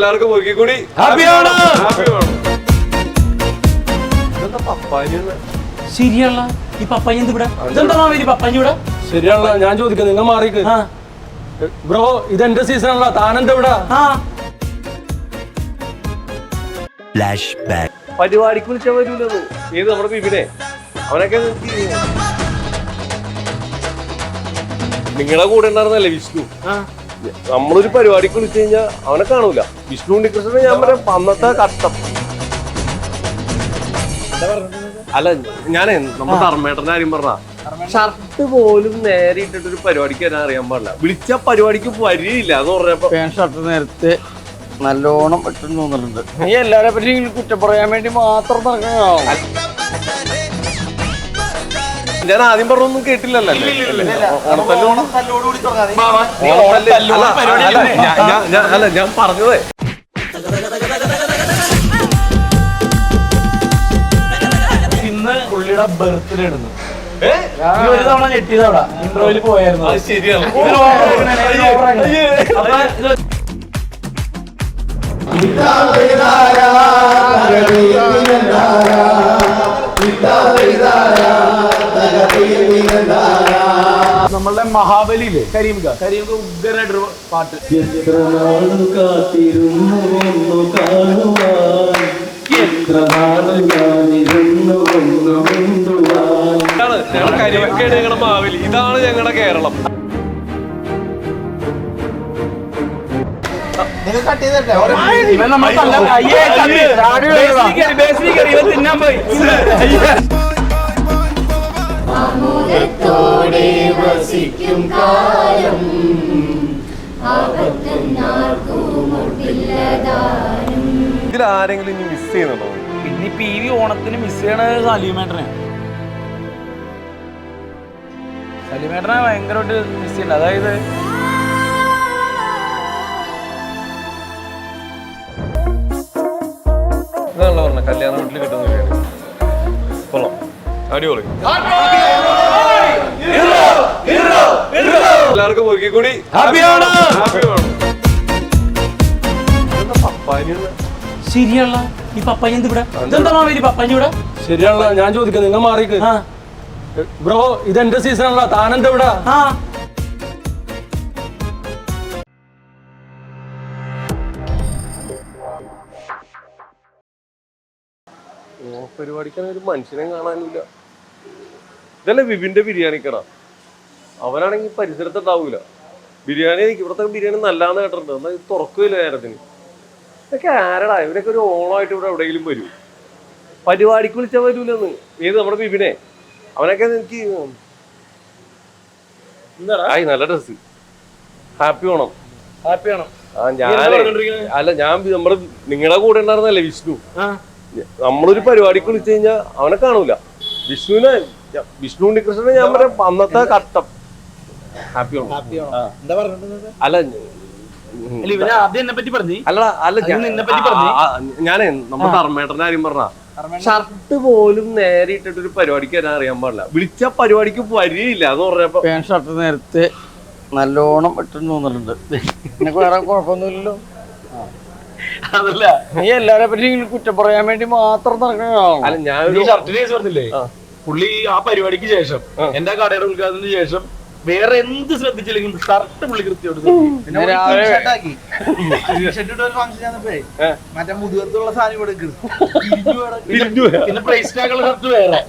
എല്ലാവർക്കും ഒരിക്കൽ കൂടി ശരിയല്ല ഈ പപ്പായ എന്ത് ഇവിടെ പപ്പായ ഇവിടെ ശരിയാണല്ലോ. ഞാൻ ചോദിക്കാം, നിങ്ങൾ മാറിക്ക് ബ്രോ. ഇത് എന്റെ സീസണാണല്ലോ, താനെന്താ ഇവിടെ? പരിപാടിക്ക് വിളിച്ചാൽ വരൂലെന്ന്. ഏത് നമ്മുടെ ബിബിനെ? അവനൊക്കെ നിങ്ങളുടെ കൂടെ ഉണ്ടായിരുന്നല്ലേ വിഷ്ണു? നമ്മളൊരു പരിപാടിക്ക് വിളിച്ചു കഴിഞ്ഞാൽ അവനെ കാണൂല. വിഷ്ണു ഉണ്ണികൃഷ്ണനെ ഞാൻ പറയാം അന്നത്തെ കഷ്ടം. അല്ല, ഞാനേ നമ്മുടെ ധർമ്മേട്ടന്റെ കാര്യം പറഞ്ഞ ഷർട്ട് പോലും നേരെ ഇട്ടിട്ടൊരു പരിപാടിക്ക് വരാൻ അറിയാൻ പാടില്ല. വിളിച്ച പരിപാടിക്ക് വരികയില്ല എന്ന് പറഞ്ഞപ്പോ ഷർട്ട് നേരത്തെ നല്ലോണം പെട്ടെന്ന് തോന്നുന്നുണ്ട്. നീ എല്ലാരെ പറ്റി കുറ്റം പറയാൻ വേണ്ടി മാത്രം ഞാൻ ആദ്യം പറഞ്ഞൊന്നും കേട്ടില്ലല്ലോ. അല്ല, ഞാൻ പറഞ്ഞതേ ഇന്ന് പുള്ളിയുടെ ബർത്ത്ഡേ ഇടുന്നു. ഒരു തവണ ഞെട്ടിയതവിടെ ഇന്റർവ്യൂല് പോയായിരുന്നു. ശരിയാണ്. നമ്മളുടെ മഹാബലിയിലെ കരീംക ഉഗ്രനായിട്ടൊരു പാട്ട്. ഞങ്ങളുടെ മാവേലി, ഇതാണ് ഞങ്ങളുടെ കേരളം. ഇവൻ നമ്മൾ തിന്നാൻ പോയി. വസിക്കും കാലം ഇതിലാരെങ്കിലും ഇനി മിസ് ചെയ്യുന്നുണ്ടോ? പിന്നെ ഇപ്പൊ ഈ ഓണത്തിന് മിസ് ചെയ്യണ സലീമേട്ടനെ ഭയങ്കരമായിട്ട് മിസ് ചെയ്യണ്ട. അതായത് ഇതാണല്ലോ പറഞ്ഞ കല്യാണ വീട്ടിൽ കിട്ടുന്ന കൊള്ളാം, അടിപൊളി. എല്ലാവർക്കും ഒരിക്കൽ കൂടി ശരിയല്ല ഈ പപ്പായ എന്ത് ഇവിടെ പപ്പായ ഇവിടെ ശരിയാണല്ലോ. ഞാൻ ചോദിക്കാം, നിങ്ങൾ മാറിക്ക് ബ്രോ. ഇത് എന്റെ സീസണാണല്ലോ, താനെന്താ ഇവിടെ? പരിപാടിക്കാണ് ഒരു മനുഷ്യനെ കാണാനില്ല. ഇതല്ലേ വിപിന്റെ ബിരിയാണി കട. അവനാണെങ്കിൽ പരിസരത്തുണ്ടാവൂല. ബിരിയാണി ഇവിടുത്തെ ബിരിയാണി നല്ലാന്ന് കേട്ടിട്ടുണ്ട്. എന്നാൽ ഇത് തുറക്കില്ല നേരത്തിന്. ഇതൊക്കെ ആരടാ? ഇവരൊക്കെ ഒരു ഓണമായിട്ട് ഇവിടെ എവിടെയെങ്കിലും വരൂ. പരിപാടിക്ക് വിളിച്ചാൽ വരൂലെന്ന്. ഏത് നമ്മുടെ ബിബിനെ? അവനൊക്കെ എനിക്ക് ആയി നല്ല ഡ്രസ്. ഹാപ്പി ഓണം. അല്ല, ഞാൻ നമ്മുടെ നിങ്ങളുടെ കൂടെ ഉണ്ടായിരുന്നല്ലേ വിഷ്ണു? നമ്മളൊരു പരിപാടിക്ക് വിളിച്ചു കഴിഞ്ഞാൽ അവനെ കാണൂല. വിഷ്ണു ഉണ്ണികൃഷ്ണനെ ഞാൻ പറയാം അന്നത്തെ കഷ്ടം. ഹാപ്പി ഓണം. അല്ല, ഞാനേ നമ്മുടെ ധർമ്മേട്ടന്റെ കാര്യം പറഞ്ഞ ഷർട്ട് പോലും നേരെ ഇട്ടിട്ടൊരു പരിപാടിക്ക് വരാൻ അറിയാൻ പാടില്ല. വിളിച്ച പരിപാടിക്ക് വരികയില്ല എന്ന് പറഞ്ഞപ്പോ ഷർട്ട് നേരത്തെ നല്ലോണം പെട്ടെന്ന് തോന്നുന്നുണ്ട്. നിനക്ക് വേറെ കുഴപ്പമൊന്നുമില്ലല്ലോ. അതല്ല, നീ എല്ലാരെ പറ്റി കുറ്റം പറയാൻ വേണ്ടി മാത്രം അല്ല, ഞാൻ ഷർട്ടിന്റെ കേസ് പറഞ്ഞില്ലേ? പുള്ളി ആ പരിപാടിക്ക് ശേഷം എന്റെ കടയുടെ ഉദ്ഘാടനത്തിന് ശേഷം വേറെ എന്ത് ശ്രദ്ധിച്ചില്ലെങ്കിലും ഷർട്ട് പുള്ളി കൃത്യമായിട്ട് മറ്റേ മുതുകത്തുള്ള സാധനം പിന്നെ പ്രൈസ് ടാഗുള്ള ഷർട്ട് വേറെ.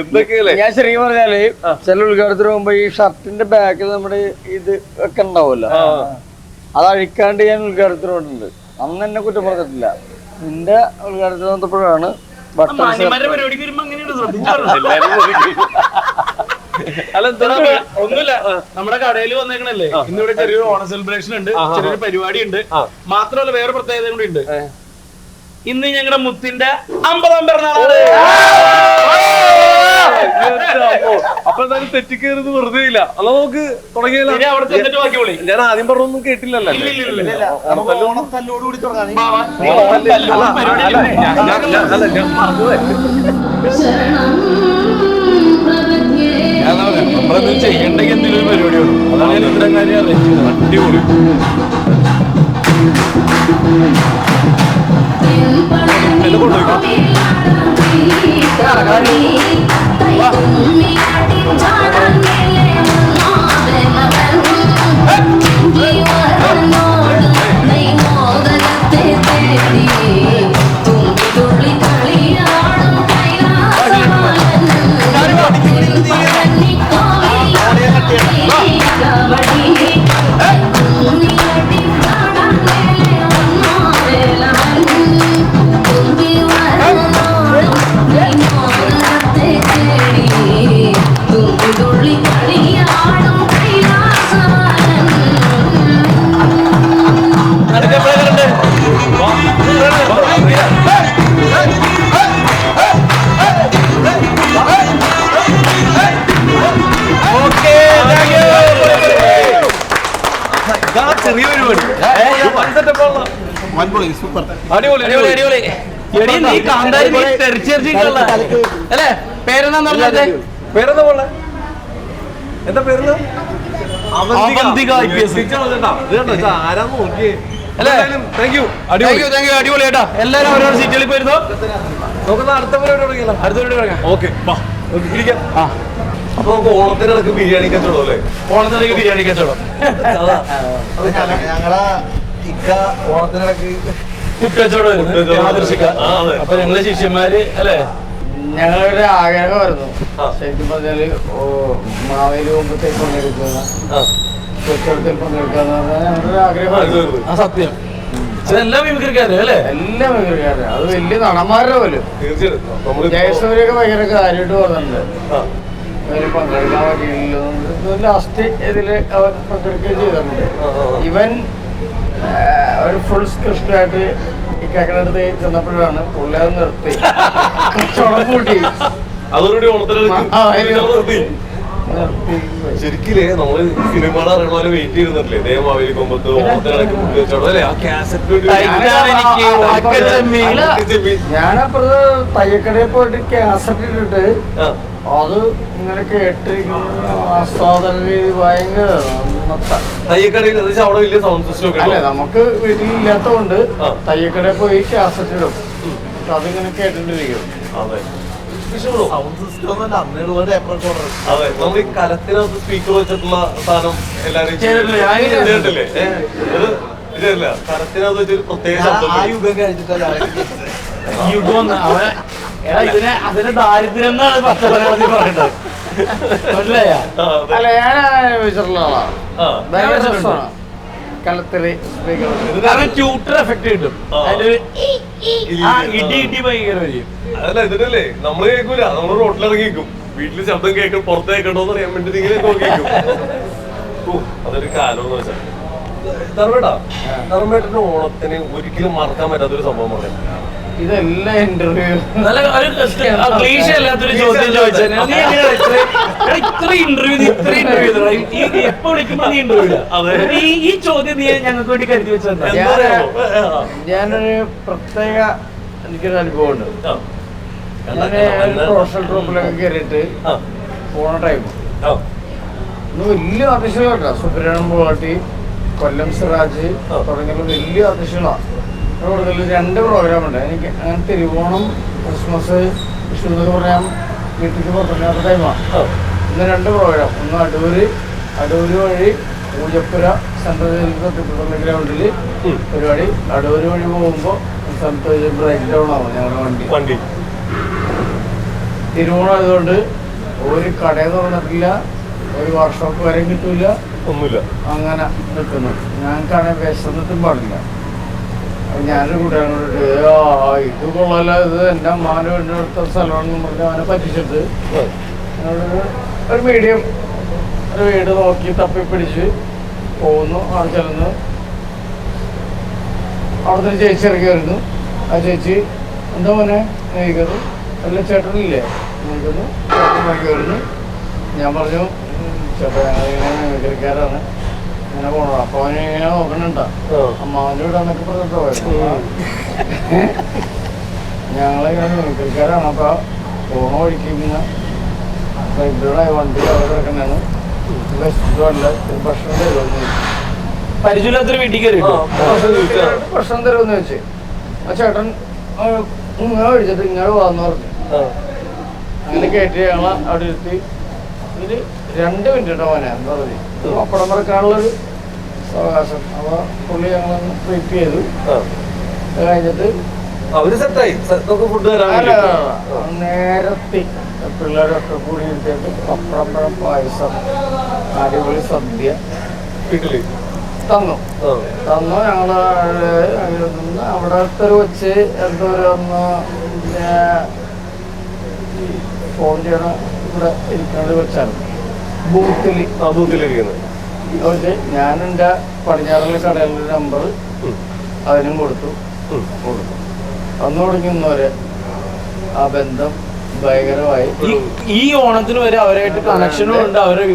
എന്തൊക്കെയല്ലേ? ഞാൻ ശരിക്കും പറഞ്ഞാല് ചില ഉദ്ഘാടനത്തിന് പോകുമ്പോ ഈ ഷർട്ടിന്റെ ബാക്കിൽ നമ്മുടെ ഇത് ഒക്കെ ഉണ്ടാവുമല്ലോ, അത് അഴിക്കാണ്ട് ഞാൻ ഉദ്ഘാടനത്തിന് പോയിട്ടുണ്ട്. അന്ന് എന്നെ കുറ്റം പറഞ്ഞിട്ടില്ല. നിന്റെ ഉദ്ഘാടനത്തിന് വന്നപ്പോഴാണ് പരിപാടിക്ക് വരുമ്പോ അങ്ങനെയാണ് ശ്രദ്ധിക്കാറുണ്ട്. ഒന്നുമില്ല, നമ്മുടെ കടയിൽ വന്നേക്കണല്ലേ, ഇന്നിവിടെ ചെറിയൊരു ഓണ സെലിബ്രേഷൻ ഉണ്ട്, ചെറിയൊരു പരിപാടി ഉണ്ട്. മാത്രമല്ല വേറെ പ്രത്യേകത കൂടി ഉണ്ട്. ഇന്ന് ഞങ്ങളുടെ മുത്തിന്റെ 50ാം പിറന്നാളാണ്. അപ്പൊ എന്തായാലും തെറ്റിക്കേറുന്നത് വെറുതെ ഇല്ല. അല്ല, നമുക്ക് തുടങ്ങിയല്ലോ. അവിടെ ചെന്നിട്ട് ബാക്കി വിളി. ഞാൻ ആദ്യം പറഞ്ഞൊന്നും കേട്ടില്ലല്ലോ. തല്ലോടുകൂടി തുടങ്ങാം. അല്ല, ഞാൻ പറഞ്ഞതേ നമ്മളെന്തും ചെയ്യണ്ടെങ്കിൽ എന്തെങ്കിലും ഒരു പരിപാടിയുള്ളൂ. അതാണ് ഞാൻ ഇത്തരം കാര്യം അറിയിച്ചത്. അടിപൊളി. സൂപ്പർ അടിപൊളി അടിപൊളി അടിപൊളി. എടി നീ കാന്താരി നീ തെറിച്ചെറിച്ചിട്ടുള്ള അല്ലേ? പേരെന്താ പറഞ്ഞത്? പേരെന്താ പോലെ എന്താ പേരെന്താ? അവന്തിക IPS. ആരാന്ന് നോക്കിയേ അല്ലേ? Thank you. അടിപൊളി കേട്ടോ. എല്ലാരും ഓരോ സീറ്റുകളിൽ പോയിരുന്നോ? നോക്കുന്ന അടുത്ത പരിപാടി തുടങ്ങിയല്ലോ. അടുത്ത വീട് തുടങ്ങാം. ഓക്കെ ഇരിക്കാം. അപ്പൊ നമുക്ക് ഓണത്തിനിടക്ക് ബിരിയാണി കച്ചവടം അല്ലേ? ഓണത്തിലേക്ക് ബിരിയാണി കച്ചവടം. ഞങ്ങളെ ഇക്ക ഓണത്തിനിടക്ക് അപ്പൊ ഞങ്ങള് ശിഷ്യന്മാര് അല്ലേ? ഞങ്ങളുടെ ആഗ്രഹമായിരുന്നു ശരിക്കും പറഞ്ഞാല് മാവേലി മുമ്പത്തേക്ക് പങ്കെടുക്കുക, കൊച്ചടത്തിൽ പങ്കെടുക്കുക എന്ന് പറഞ്ഞാൽ ഞങ്ങളുടെ ആഗ്രഹമായിരുന്നു. ആ സത്യം. ഇതെല്ലാം മിമിക്രിക്കാരല്ലേ അല്ലേ? എല്ലാം മിമിക്രിക്കാരാണ്. അത് വലിയ നടന്മാരുടെ പോലും തീർച്ചയായിട്ടും ജയസൂര്യൊക്കെ ഭയങ്കര കാര്യമായിട്ട് പറഞ്ഞിട്ടുണ്ട്. അതിൽ പങ്കെടുക്കാൻ പറ്റിയില്ലല്ലോ. ലാസ്റ്റ് ഇതില് അവർ പങ്കെടുക്കുകയും ചെയ്തിട്ടുണ്ട്. ഇവൻ ഒരു ഫുൾ സ്ക്രിപ്റ്റായിട്ട് ഈ കാക്കനടുത്ത് ചെന്നപ്പോഴാണ് പുള്ളി അത് നിർത്തി കച്ചവടം കൂട്ടി. അതോടുകൂടി ഓണത്തിനിടക്ക് ശരിക്കില്ലേ നമ്മള് സിനിമയുടെ അറിയണ പോലെ വെയിറ്റ് ചെയ്തിട്ടില്ലേ? ദേവമാവേലി കൊമ്പത്ത് ഓണത്തിനിടക്ക് കച്ചവടം അല്ലേ? ആ കാസറ്റ് ഞാനപ്പുറത്ത് തയ്യക്കടയിൽ പോയിട്ട് കാസറ്റ് ഇട്ടിട്ട് അത് ഇങ്ങനെ കേട്ടിരിക്കുന്ന ആസ്വാദന രീതി ഭയങ്കര തയ്യക്കടയിൽ അവിടെ വലിയ സൗണ്ട് സിസ്റ്റം ഒക്കെ അല്ലെ. നമുക്ക് വീട്ടിലില്ലാത്തതുകൊണ്ട് തയ്യക്കടയിൽ പോയി കാസറ്റ് ഇടും. അതിങ്ങനെ കേട്ടിട്ടിരിക്കും. അതെ സൗണ്ട് സിസ്റ്റം ഒന്നും അന്നേരം അതെ. നമ്മൾ ഈ കലത്തിനകത്ത് സ്പീക്കർ വെച്ചിട്ടുള്ള സാധനം എല്ലാരും ചെയ്തിട്ടില്ലേ? ഇതല്ല കലത്തിനകത്ത് വെച്ചൊരു പ്രത്യേക ശബ്ദം. ആ യുഗം കഴിച്ചിട്ടല്ല യുഗം അതിന് ദാരിദ്ര്യം എന്നാണ് പച്ചമലയാളത്തിൽ പറയേണ്ടത്. മനസ്സിലായ? അല്ല, ഞാൻ അനുഭവിച്ചിട്ടുള്ള ആളാണ്. ഭയങ്കര രസമാണ് കലത്തില് സ്പീക്കർ. കാരണം ട്യൂട്ടർ എഫക്ട് കിട്ടും. അതിന്റെ ഇടി ഇടി ഭയങ്കര വരും. അതല്ല ഇതിനല്ലേ നമ്മള് കേൾക്കൂല. നമ്മള് റോട്ടിലിറങ്ങി കേൾക്കും. വീട്ടില് ശബ്ദം കേൾക്കും, പുറത്ത് കേൾക്കണ്ടോന്ന് അറിയാൻ വേണ്ടി ഇങ്ങനെ കേൾക്കും. അതൊരു കാലം എന്ന് വെച്ചാൽ ധർമ്മേട്ടന്റെ ഓണത്തിന് ഒരിക്കലും മറക്കാൻ പറ്റാത്തൊരു സംഭവം പറയാം. ഇതെല്ലാം ഇന്റർവ്യൂ ക്ലീശ അല്ലാത്തൊരു ചോദ്യം ചോദിച്ചാൽ ഇത്ര ഇന്റർവ്യൂ എപ്പോ വിളിക്കുമ്പോ നീ ഇന്റർവ്യൂ ഈ ചോദ്യം നീ ഞങ്ങൾക്ക് വേണ്ടി കരുതി വെച്ചാൽ ഞാനൊരു പ്രത്യേക എനിക്കൊരു അനുഭവമുണ്ട്. ഞാൻ പ്രൊഫഷണൽ ട്രൂപ്പിലൊക്കെ കയറിയിട്ട് പോണ ടൈം ഇന്ന് വലിയ ആർട്ടിസ്റ്റുകളാട്ടോ. സുബ്രഹ്മണ്യം പോളാട്ടി, കൊല്ലം സിറാജ് തുടങ്ങിയുള്ള വലിയ ആർട്ടിസ്റ്റുകളാണ്. കൂടുതൽ 2 പ്രോഗ്രാമുണ്ട് എനിക്ക്. അങ്ങനെ തിരുവോണം, ക്രിസ്മസ്, വിഷു എന്നൊക്കെ പറയാൻ വീട്ടിലേക്ക് പുറത്തിറങ്ങാത്ത ടൈമാണ്. ഇന്ന് 2 പ്രോഗ്രാം. ഒന്ന് അടൂര് വഴി പൂജപ്പുര സെൻട്രൽ തിരുപ്പതി ഗ്രൗണ്ടിൽ പരിപാടി. അടൂര് വഴി പോകുമ്പോൾ സ്ഥലത്ത് ബ്രേക്ക് ഡൗൺ ആവും ഞങ്ങളുടെ വണ്ടി. തിരുവോണം ആയതുകൊണ്ട് ഒരു കടയിൽ തുറന്നിട്ടില്ല, ഒരു വർക്ക്ഷോപ്പ് വരെ കിട്ടൂല, ഒന്നുമില്ല. അങ്ങനെ നിൽക്കുന്നു. ഞങ്ങൾക്കാണെങ്കിൽ വിശന്നിട്ടും പാടില്ല. ഞാനൊരു കൂട്ടുകാരനോട് ഇത് കൊള്ളാല, ഇത് എൻ്റെ അമ്മാൻ്റെ വീടിൻ്റെ അടുത്ത സ്ഥലമാണെന്ന് പറഞ്ഞ് അവനെ പറ്റിച്ചിട്ട് ഒരു മീഡിയം ഒരു വീട് നോക്കി തപ്പിപ്പിടിച്ച് പോകുന്നു. അവിടെ ചെല്ലുന്നു. അവിടുത്തെ ചേച്ചി ഇറങ്ങി വരുന്നു. ആ ചേച്ചി എന്താ മോനെ നയിക്കുന്നു? അല്ല ചേട്ടനില്ലേ നയിക്കുന്നു. ചേട്ടൻ ഇറങ്ങി വരുന്നു. ഞാൻ പറഞ്ഞു ചേട്ടാ ഞങ്ങളിങ്ങനെ മിമിക്രിക്കാരാണ്, ഇങ്ങനെ പോണോ. അപ്പൊ അവന് ഇങ്ങനെ നോക്കണുണ്ട അമ്മാവൻ്റെ വീടാന്നൊക്കെ പറഞ്ഞിട്ട് പോയത്. ഞങ്ങളിങ്ങനെ മിമിക്രിക്കാരാണ്. അപ്പൊ പോണ വഴിക്ക് ഇങ്ങനെ വണ്ടി അവിടെ കിടക്കണാണ്. ഭക്ഷണം തരുമെന്ന് പരിചയമില്ലാത്തൊരു വീട്ടിൽ കയറി പ്രശ്നം തരുമെന്ന് വെച്ച് ആ ചേട്ടൻ ഇങ്ങനെ വിളിച്ചിട്ട് ഇങ്ങനെ വന്നു പറഞ്ഞു. അങ്ങനെ കയറ്റി ഞങ്ങളെ അവിടെ ഇരുത്തി ഇതില് 2 മിനിറ്റ് കേട്ടോ മോനെ എന്താ പറയുക പപ്പടം മറക്കാനുള്ളൊരു അവകാശം. അപ്പൊ പുള്ളി ഞങ്ങളൊന്ന് ട്രീറ്റ് ചെയ്തു. കഴിഞ്ഞിട്ട് അവര് സെറ്റായി ഫുഡ് നേരത്തെ പിള്ളേരൊക്കെ കൂടി ഇരുത്തിയിട്ട് പപ്പടം പായസം അടിപൊളി സദ്യ വീട്ടില് തന്നു. ഞങ്ങള് അങ്ങനെ നിന്ന് അവിടത്തെ വെച്ച് എന്തോ ഒന്ന് ഫോൺ ചെയ്യണ ഇവിടെ ഇരിക്കുന്നത് വെച്ചാണ് ബൂത്തിലിരിക്കുന്നത്. ഞാൻ എൻ്റെ പടിഞ്ഞാറിലെ കടയിലെ നമ്പർ അതിനും കൊടുത്തു. അന്ന് തുടങ്ങുന്നവരെ ആ ബന്ധം ഭയങ്കരമായി. ഈ ഓണത്തിന് വരെ അവരായിട്ട് കണക്ഷനും ഉണ്ട്. അവരുടെ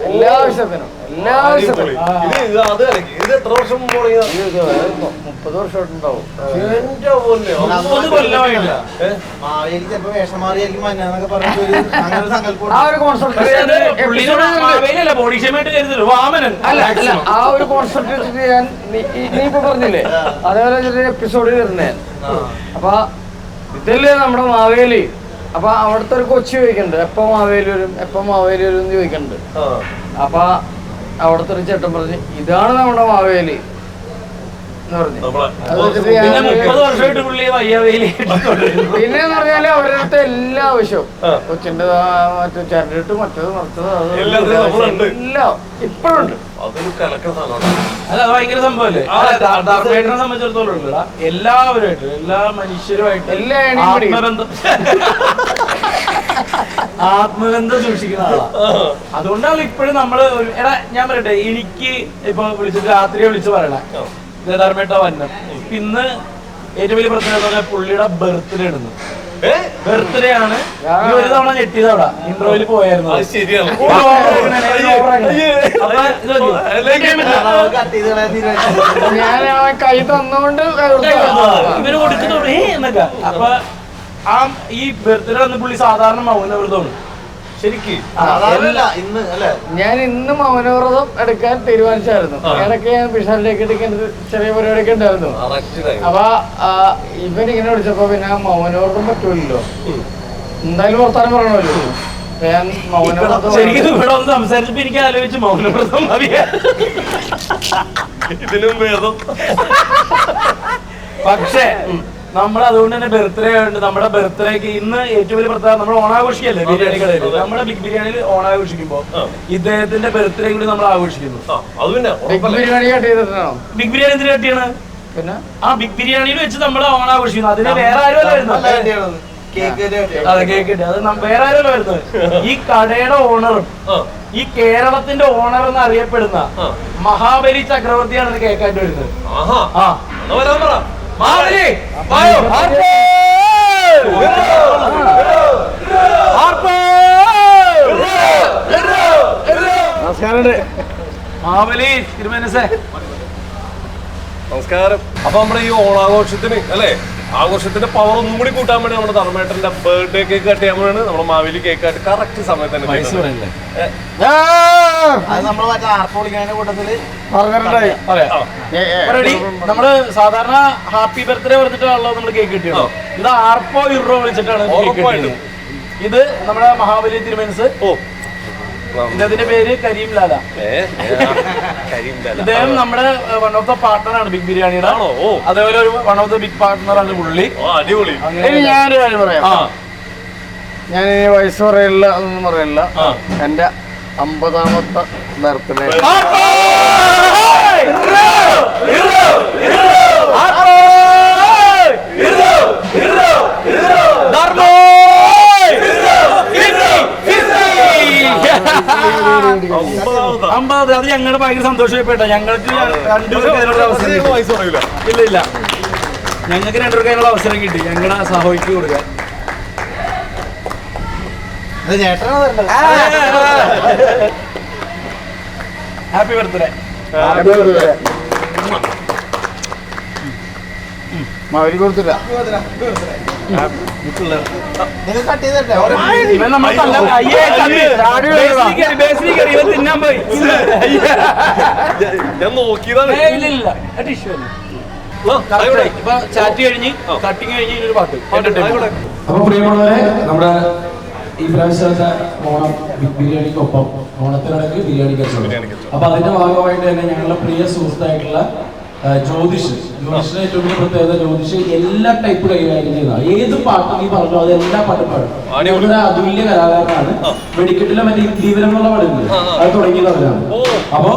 എല്ലാ ആവശ്യത്തിനും ഇത് എത്ര വർഷം മുമ്പ് തുടങ്ങിയ? 30 വർഷമായിട്ടുണ്ടാവും. ആ ഒരു കോൺസെപ്റ്റ് ഞാൻ നീ ഇപ്പൊ പറഞ്ഞില്ലേ അതേപോലെ എപ്പിസോഡ് വരുന്നേ. അപ്പൊ ഇതല്ലേ നമ്മുടെ മാവേലി. അപ്പൊ അവിടുത്തെ ഒരു കൊച്ചു ചോദിക്കുന്നുണ്ട് എപ്പം മാവേലി വരും എന്ന് ചോദിക്കുന്നുണ്ട്. അപ്പൊ അവിടുത്തെ ഒരു ചേട്ടൻ പറഞ്ഞു ഇതാണ് നമ്മുടെ മാവേലി എന്ന് പറഞ്ഞു. പിന്നെന്ന് പറഞ്ഞാല് അവരുടെ അടുത്ത് എല്ലാ ആവശ്യവും കൊച്ചിന്റെ മറ്റേ ചരടിട്ട് മറ്റേത് മറിച്ചത് എല്ലാം ഇപ്പോഴുണ്ട്. അല്ല അത് ഭയങ്കര സംഭവല്ലേ. ധർമ്മേട്ടനെ സംബന്ധിച്ചിടത്തോളം എല്ലാവരുമായിട്ട് എല്ലാ മനുഷ്യരുമായിട്ട് ആത്മബന്ധം സൂക്ഷിക്കുന്ന ആളാ. അതുകൊണ്ടാണ് ഇപ്പോഴും നമ്മള് എടാ ഞാൻ പറയട്ടെ എനിക്ക് ഇപ്പൊ വിളിച്ചിട്ട് രാത്രിയെ വിളിച്ച് പറയണേ ധർമ്മേട്ട വന്നം. ഇന്ന് ഏറ്റവും വലിയ പ്രത്യേകത പുള്ളിയുടെ ബർത്ത്ഡേ ഇടുന്നു. ബർത്ത്ഡേ ആണ്. ഒരു തവണ ഞെട്ടിയത് അവിടെ ഇന്റർവ്യൂവിൽ പോയായിരുന്നു. ഞാൻ കൈ തന്നുകൊണ്ട് ഇവര് കൊടുക്കുന്നുണ്ട് എന്നൊക്കെ. അപ്പൊ ആ ഈ ബർത്ത്ഡേ വന്ന് പുള്ളി സാധാരണ മൗനവ്രതമാണ് ശരിക്കും. ഞാൻ ഇന്ന് മൗനവ്രതം എടുക്കാൻ തീരുമാനിച്ചായിരുന്നു. ഇടയ്ക്ക് ഞാൻ പിഷാലിലേക്ക് എടുക്കാൻ ചെറിയ പരിപാടിയൊക്കെ ഉണ്ടായിരുന്നു. അപ്പൊ ഇവനിങ്ങനെ വിളിച്ചപ്പോ പിന്നെ മൗനവ്രതം പറ്റൂലല്ലോ, എന്തായാലും വർത്താനം പറയണമല്ലോ. ഞാൻ മൗനവ്രതം ശരിക്കും ഇവിടെ ഒന്ന് സംസാരിച്ചപ്പോ എനിക്ക് ആലോചിച്ച് മൗനവ്രതം മതിയാ ഇതിനും ഭേദം. പക്ഷേ നമ്മൾ അതുകൊണ്ട് തന്നെ ബർത്ത്ഡേ ഉണ്ട്. നമ്മുടെ ബർത്ത്ഡേക്ക് ഇന്ന് ഏറ്റവും വലിയ പ്രത്യേകത നമ്മൾ ഓണാഘോഷിക്കല്ലേ ബിരിയാണി കടയിൽ. നമ്മുടെ ബിഗ് ബിരിയാണിയിൽ ഓണാഘോഷിക്കുമ്പോ ഇദ്ദേഹത്തിന്റെ ബർത്ത്ഡേ കൂടി നമ്മൾ ആഘോഷിക്കുന്നു. ബിഗ് ബിരിയാണി എന്തിനു കട്ടിയാണ്? പിന്നെ ആ ബിഗ് ബിരിയാണിയിൽ വെച്ച് നമ്മൾ ഓണാഘോഷിക്കുന്നു. അതിന് വേറെ ആരും വരുന്നത്. അതെ കേക്ക് അത് വേറെ ആരും വരുന്നത്. ഈ കടയുടെ ഓണറും ഈ കേരളത്തിന്റെ ഓണർ എന്ന് അറിയപ്പെടുന്ന മഹാബലി ചക്രവർത്തിയാണ് ഇത് കേക്കായിട്ട് വരുന്നത്. മാവേലി തിരുമേനസേ നമസ്കാരം. അപ്പൊ നമ്മുടെ ഈ ഓണാഘോഷത്തിന് അല്ലെ ആഘോഷത്തിന്റെ പവർ ഒന്നും കൂടി കൂട്ടാൻ വേണ്ടി നമ്മുടെ ധർമ്മേട്ടന്റെ ബർത്ത്ഡേ കേക്ക് കട്ട് ചെയ്യാൻ വേണ്ടി നമ്മുടെ മാവേലി കേക്ക് ആയിട്ട് കറക്റ്റ് സമയത്ത് തന്നെ നമ്മള് സാധാരണ ഹാപ്പി ബർത്ത്ഡേ പറഞ്ഞിട്ടാണല്ലോ നമ്മള് കേക്ക് കിട്ടിയത്. ഇത് ആർപ്പോ ഇറോ വിളിച്ചിട്ടാണ് ഇത് നമ്മുടെ മഹാബലി തിരുമേനസ്. ഇതിന്റെ പേര് കരീം ലാല. ഇദ്ദേഹം നമ്മുടെ വൺ ഓഫ് ദ പാർട്ട്ണറാണ് ബിഗ് ബിരിയാണിയുടെ. അതേപോലെ ഒരു വൺ ഓഫ് ദ ബിഗ് പാർട്ട്ണറാണ് പുള്ളി. ഞാനൊരു കാര്യം പറയാം. ഞാൻ വയസ്സ് പറയില്ല അതൊന്നും പറയില്ല. എന്റെ 50ാമത്തെ ബർത്ത്ഡേ അത് ഞങ്ങളുടെ ഭയങ്കര സന്തോഷപ്പെട്ട. ഞങ്ങൾക്ക് രണ്ടുപേർക്ക് അവസരം ഇല്ല ഞങ്ങൾക്ക് രണ്ടുപേർക്ക് അതിനുള്ള അവസരം കിട്ടി ഞങ്ങളുടെ സഹോയ്ക്ക് കൊടുക്കാൻ. Happy birthday. മാവേലി കൊടുത്തില്ല. നിങ്ങൾ കട്ട് ചെയ്തേ ഇവൻ നമ്മൾ ഇവൻ തിന്നാൻ പോയി. ഞാൻ നോക്കിയതാണ്. ഇല്ല ഇപ്പൊ ചാറ്റ് കഴിഞ്ഞ് കട്ടിങ് കഴിഞ്ഞ് ഒരു പാട്ട്. അപ്പൊ പ്രിയമുള്ളവരെ, നമ്മുടെ ഈ പ്രാവശ്യത്തെ ഓണം ബിരിയാണിക്കൊപ്പം ഓണത്തിനിടയ്ക്ക് ബിരിയാണി കച്ചവടം. അപ്പൊ അതിന്റെ ഭാഗമായിട്ട് തന്നെ ഞങ്ങളുടെ പ്രിയ സുഹൃത്തായിട്ടുള്ള ജ്യോതിഷിന് ഏറ്റവും വലിയ പ്രത്യേകത, ജ്യോതിഷ് എല്ലാ ടൈപ്പ് കൈകാര്യം ചെയ്യുന്നതാണ്. ഏത് പാട്ട് നീ പറഞ്ഞു അത് എല്ലാ പാട്ടും പാടും. ഞങ്ങളുടെ അതുല്യ കലാകാരനാണ്. വെടിക്കെട്ടിലെ മറ്റേ ദീപനം എന്നുള്ള പാടുന്നത് അത് തുടങ്ങിയത് അവരാണ്. അപ്പൊ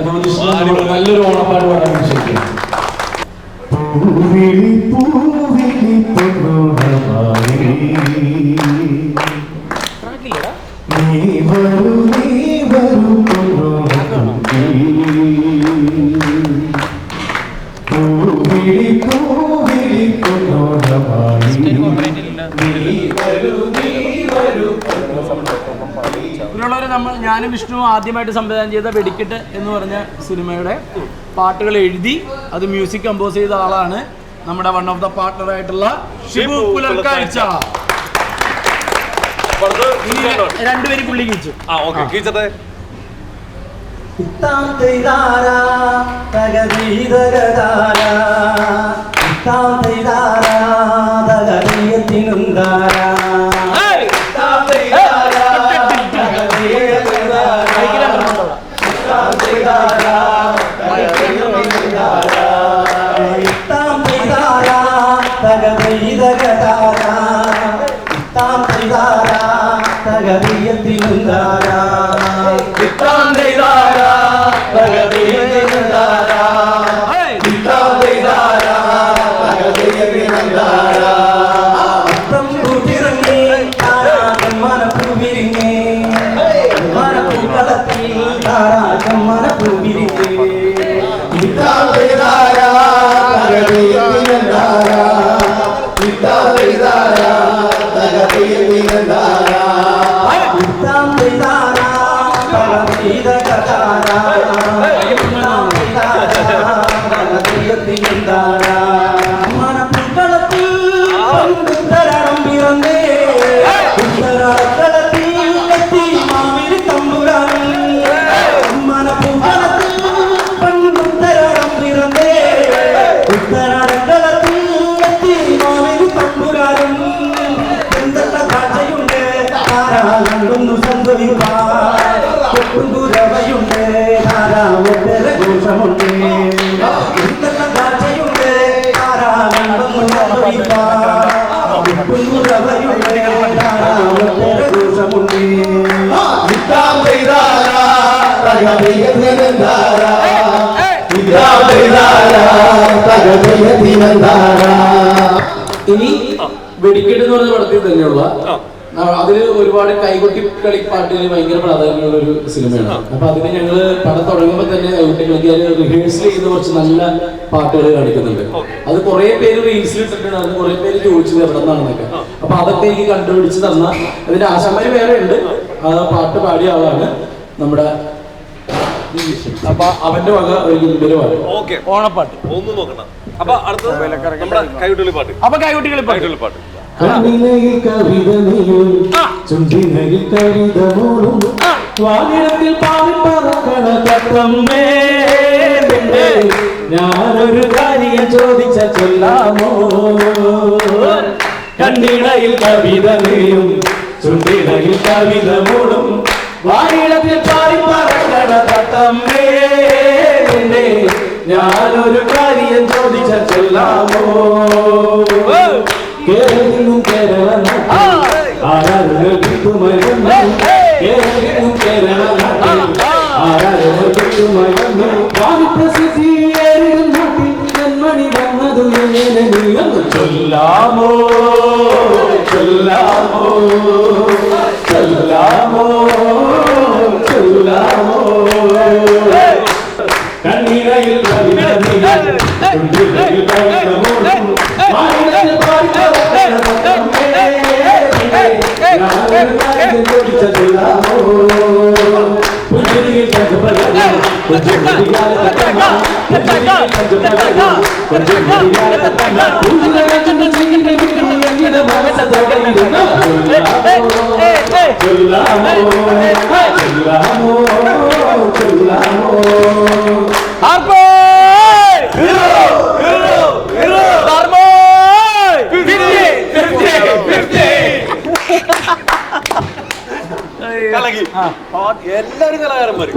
ജ്യോതിഷിന് നല്ലൊരു ഓണപ്പാട് പാടാൻ ശരിക്കും. പൂവിളി പൂവിളി പൊന്നോണമായി നീ വരൂ പൊന്നോണമായി പൂവിളി പൂവിളി പൊന്നോണമായി ഇതിലുള്ളവരെ ഞാനും വിഷ്ണു ആദ്യമായിട്ട് സംവിധാനം ചെയ്ത വെടിക്കെട്ട് എന്ന് പറഞ്ഞ സിനിമയുടെ പാട്ടുകൾ എഴുതി അത് മ്യൂസിക് കമ്പോസ് ചെയ്ത ആളാണ് നമ്മുടെ വൺ ഓഫ് ദ പാർട്ണർ ആയിട്ടുള്ള ഷിബു പുലർക്കാഴ്ച. രണ്ടുപേരും പുള്ളി കീച്ചു. ഇനി വെടിക്കെട്ട് എന്ന് പറഞ്ഞ പടത്തിൽ തന്നെയുള്ള അതില് ഒരുപാട് കൈകൊട്ടി കളിപ്പാട്ടിന് ഭയങ്കര പ്രാധാന്യമുള്ള ഒരു സിനിമയാണ്. അപ്പൊ അതിന് ഞങ്ങള് പടം തുടങ്ങുമ്പോൾ തന്നെ കൈകൊട്ടി കളിക്കാൻ റിഹേഴ്സൽ ചെയ്യുന്ന കുറച്ച് നല്ല പാട്ടുകൾ കാണിക്കുന്നുണ്ട്. അത് കുറെ പേര് റീൽസിൽ ഇട്ടിട്ടുണ്ട്. അത് കുറെ പേര് ചോദിച്ചത് എവിടെ നിന്നാണെന്നൊക്കെ. അപ്പൊ അതൊക്കെ എനിക്ക് കണ്ടുപിടിച്ച് തന്ന അതിന്റെ ആശാന്മാര് വേറെ ഉണ്ട്. ആ പാട്ട് പാടിയ ആളാണ് നമ്മുടെ. അപ്പൊ അവന്റെ വക ഒരു ഗംഭീര പാട്ട് ഓണപ്പാട്ട് ഒന്നും നോക്കണ്ട. അപ്പൊ അടുത്ത കൈകൊട്ടി പാട്ട്. അപ്പൊ കൈകൊട്ടി കളിപ്പാട്ട്. കണ്ണിനയിൽ കവിത നീയും ചുണ്ടിനയിൽ കവിത മൂളും വാനിടത്തിൽ പാറി പറക്കണ തത്തമ്മേ ഞാനൊരു കാര്യം ചോദിച്ച ചൊല്ലാമോ കണ്ണിനയിൽ കവിത നീയും ചുണ്ടിനയിൽ കവിത മൂളും വാനിടത്തിൽ പാറി പറക്കണ തത്തമ്മേ ഞാനൊരു കാര്യം ചോദിച്ച ചൊല്ലാമോ കേരളത്തിനും കേരള ആരാധന കിട്ടുമരുന്നു കേരളത്തിനും കേരള ആരാധന കിട്ടുമരുന്നു പ്രസിദ്ധിയേറിയ നാട്ടിൽ ജന്മണി വന്നതു എങ്ങനെ നീയെന്ന് ചൊല്ലാമോ ചൊല്ലാമോ ചൊല്ലാമോ ചൊല്ലാമോ കണ്ണീരയിൽ എല്ലാരും കലാകാരന്മാര്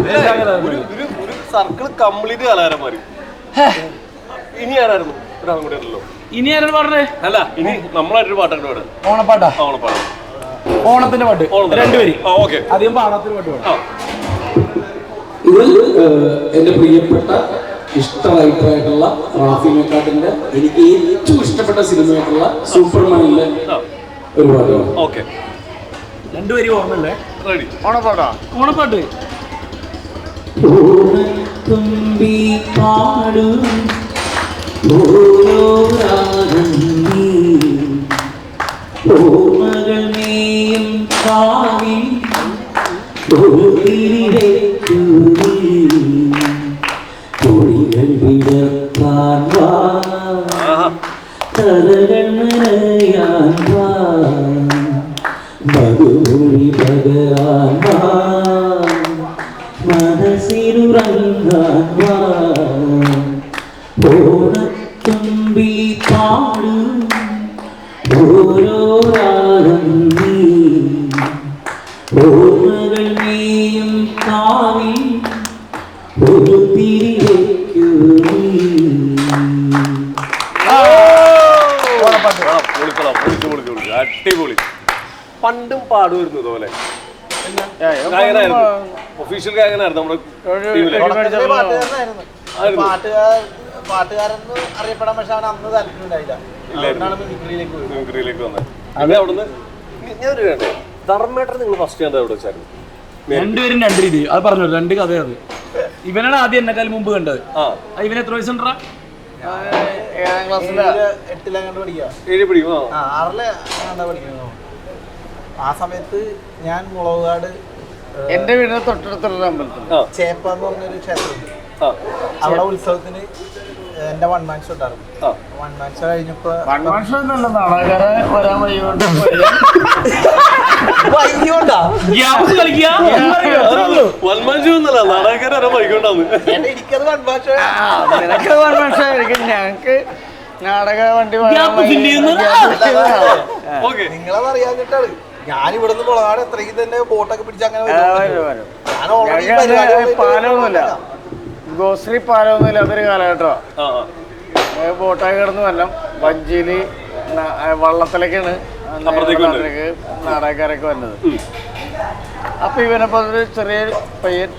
ഒരു സർക്കിൾ കംപ്ലീറ്റ് കലാകാരന്മാര്. ഇനി ആരായിരുന്നു ഒരാളും കൂടെ ഉണ്ടല്ലോ. ഇനി ആരാണ് പാടണേ? അല്ല ഇനി നമ്മളായിട്ടൊരു പാട്ടൊക്കെ പാടാം. ഓണപ്പാട്ടാ? ഓണപ്പാട്ട്, ഓണത്തിന്റെ പാട്ട് രണ്ടുപേര്. ഓക്കെ, അധികം പാടാത്തൊരു പാട്ട് പാടാം. ഇതിൽ എന്റെ പ്രിയപ്പെട്ട ഇഷ്ടമായിട്ടുള്ള റാഫി മെക്കാട്ടിന്റെ എനിക്ക് ഏറ്റവും ഇഷ്ടപ്പെട്ട സിനിമയായിട്ടുള്ള സൂപ്പർമാനിലെ ഒരു പാട്ടാണ്. ഓക്കെ, രണ്ടുപേരും ഓർമ്മല്ലേ? റെഡി. ഓണപ്പാട്ടാ? ഓണപ്പാട്ട്. ഓണത്തുമ്പി പാടും ഓരോ രാഗം നീ, ഓർമ്മകളെയും കാവിൽ ഓരിരയ്ക്കു നീ, പൊടികൾ വിടർത്താൻ വാ, കലകൾ നനയാൻ വാ, മധുമൊഴി പകരാൻ വാ, മനസ്സിലുറങ്ങാൻ വാ, ഓണത്തുമ്പി പാടും ഓരോ രാഗം നീ, ഓർമ്മകൾ നീയും കാവിൽ ഒരു തിരിവയ്ക്കു നീ. അടിപൊളി. പണ്ടും പാടുമായിരുന്നു ഇതുപോലെ. ഗായകനായിരുന്നു, ഒഫീഷ്യൽ ഗായകനായിരുന്നു നമ്മുടെ ടീമിലെ. പാട്ടുകാരെന്ന് അറിയപ്പെടാൻ പക്ഷെ അവൻ അന്ന് താല്പര്യം ഉണ്ടായില്ല. മിമിക്രിയിലേക്ക് വന്നത്. അത് അവിടുന്ന് ഞാനൊരു വേണ്ടേ ധർമ്മേട്ടൻ നിങ്ങൾ ഫസ്റ്റ് കണ്ടത് എവിടെ വെച്ചായിരുന്നു? രണ്ടുപേരും രണ്ട് രീതി. അത് പറഞ്ഞു, രണ്ട് കഥയത്. ഇവനാണ് ആദ്യം എന്നെക്കാൾ മുമ്പ് കണ്ടത്. ഇവൻ എത്ര വയസ്സുണ്ടാ? 7ാം ക്ലാസ്സിലെ 8ലെങ്ങാണ്ട് പഠിക്കുക. 7 പഠിക്കും. 6ലെ പഠിക്കുന്നു. ആ സമയത്ത് ഞാൻ മുളകുകാട് എന്റെ വീടിന് തൊട്ടടുത്തുള്ള അമ്പലത്തിൽ ചേപ്പ എന്ന് പറഞ്ഞൊരു ക്ഷേത്രമുണ്ട്. അവിടെ ഉത്സവത്തിന് എന്റെ 1 മാൻ ഷോ ഉണ്ടായിരുന്നു. 1 മാൻ ഷോ കഴിഞ്ഞപ്പോ നാടകരെ വരാൻ വൈകിട്ട് എനിക്കത് 1 മാൻ ഷോ. നിനക്ക് 1 മാൻ ഷോ ആയിരിക്കും, ഞങ്ങക്ക് നാടക വണ്ടി നിങ്ങളത് അറിയാഞ്ഞിട്ടാണ്. ഞാൻ ഇവിടുന്ന് മുളകാട് എത്രയ്ക്ക് തന്നെ ബോട്ടൊക്കെ പിടിച്ച് അങ്ങനെ പാലമൊന്നുമില്ല, ഗോശ്രീ പാലമൊന്നുമില്ല. അതൊരു കാലഘട്ടമാണ്. ബോട്ടൊക്കെ കിടന്ന് വല്ലം വഞ്ചിയില് വള്ളത്തിലേക്കാണ് നാടകക്കാരൊക്കെ വന്നത്. അപ്പൊ ഇവനപ്പോ ഒരു ചെറിയ പയ്യൻ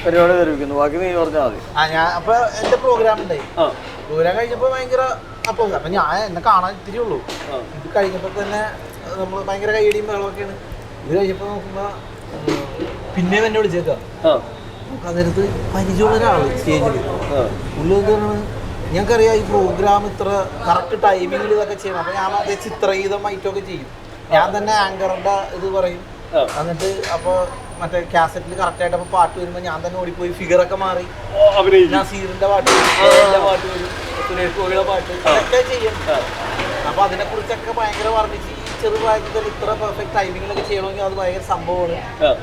പരിപാടി തെരുവിക്കുന്നു. ബാക്കി നീ പറഞ്ഞാൽ മതി. ഞാൻ അപ്പൊ എന്റെ പ്രോഗ്രാം ഉണ്ടായി. പ്രോഗ്രാം കഴിഞ്ഞപ്പോ ഭയങ്കര അപ്പൊ ഞാൻ എന്നെ കാണാൻ ഇത്തിരി ഉള്ളൂ. ഇത് കഴിഞ്ഞപ്പോ തന്നെ നമ്മള് ഭയങ്കര കൈയടിയും വെള്ളമൊക്കെയാണ്. ഇത് കഴിഞ്ഞപ്പോ നോക്കുമ്പോ പിന്നെ എന്നെ വിളിച്ചേക്കാം. അതിനകത്ത് പരിചയമുള്ള ഒരാള് സ്റ്റേജില്. പുള്ളി എന്താണ്, ഞങ്ങൾക്കറിയാം ഈ പ്രോഗ്രാം ഇത്ര കറക്റ്റ് ടൈമിങ്ങിൽ ഇതൊക്കെ ചെയ്യണം. അപ്പൊ ഞാൻ അതേ ചിത്രഗീതം ഐറ്റമൊക്കെ ചെയ്യും. ഞാൻ തന്നെ ആങ്കറിന്റെ ഇത് പറയും. എന്നിട്ട് അപ്പൊ മറ്റേ കാസറ്റിൽ കറക്റ്റ് ആയിട്ട് അപ്പൊ പാട്ട് വരുമ്പോ ഞാൻ തന്നെ ഓടിപ്പോയി ഫിഗറൊക്കെ മാറി നസീറിന്റെ പാട്ട് വരും, പാട്ട് വരും, സുരേഷ് ഗോപിയുടെ പാട്ട്, അതൊക്കെ ചെയ്യും. അപ്പൊ അതിനെ കുറിച്ചൊക്കെ ഭയങ്കര വർണ്ണിച്ച് ഈ ചെറുപ്രായത്തിൽ ഇത്ര പെർഫെക്റ്റ് ടൈമിങ്ങിലൊക്കെ ചെയ്യണമെങ്കിൽ അത് ഭയങ്കര സംഭവമാണ്.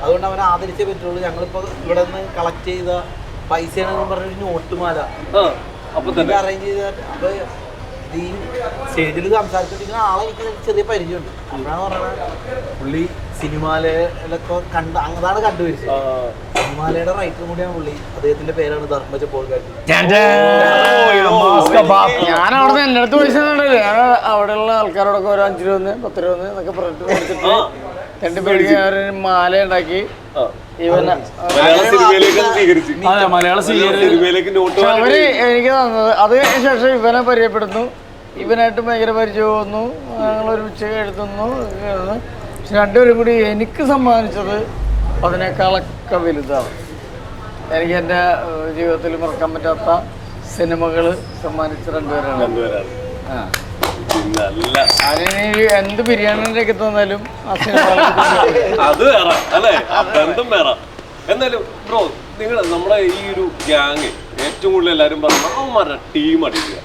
അതുകൊണ്ട് അവനെ ആദരിച്ചേ പറ്റുള്ളൂ. ഞങ്ങളിപ്പോ ഇവിടെ നിന്ന് കളക്ട് ചെയ്ത പൈസയാണെന്ന് പറഞ്ഞൊരു നോട്ടുമാല അറേഞ്ച് ചെയ്ത. അപ്പൊ ഈ സ്റ്റേജിൽ സംസാരിച്ചിരിക്കുന്ന ആളെ എനിക്ക് ചെറിയ പരിചയമുണ്ട്. അപ്പോഴാണ് പറഞ്ഞത് പുള്ളി സിനിമാലയിലൊക്കെ അതാണ് കണ്ടുപിടിച്ചത്. സിനിമാലയുടെ റൈറ്റർ കൂടിയാണ് പുള്ളി. അദ്ദേഹത്തിന്റെ പേരാണ് ധർമ്മജ പോൾഗാട്ടി. ഞാൻ അവിടെ എന്റെ അടുത്ത് പൈസ ഞാൻ അവിടെയുള്ള ആൾക്കാരോടൊക്കെ ഒരു 5 രൂപ 10 രൂപ എന്നൊക്കെ പറഞ്ഞിട്ട് മേടിച്ചിട്ട് 2 പേർക്ക് മാല ഉണ്ടാക്കി ഇവനെ അവര് എനിക്ക് തന്നത്. അത് ശേഷം ഇവനെ പരിചയപ്പെടുന്നു. ഇവനായിട്ട് ഭയങ്കര പരിചയം വന്നു. ഞങ്ങൾ ഒരുമിച്ച് എഴുതുന്നു. പക്ഷെ രണ്ടുപേരും കൂടി എനിക്ക് സമ്മാനിച്ചത് അതിനേക്കാളൊക്കെ വലുതാണ്. എനിക്ക് എൻ്റെ ജീവിതത്തിൽ മറക്കാൻ പറ്റാത്ത സിനിമകൾ സമ്മാനിച്ച രണ്ടുപേരാണ്. അതിന് എന്ത് ബിരിയാണിയിലേക്ക് തന്നാലും ആ സിനിമ അത് വേറെ അല്ലേ, ബന്ധം വേറെ. എന്നാലും ബ്രോ, നിങ്ങൾ നമ്മുടെ ഈ ഒരു ഗ്യാങ് ഏറ്റവും കൂടുതൽ എല്ലാവരും പറഞ്ഞ അവന്മാരുടെ ടീം അടിക്കുക.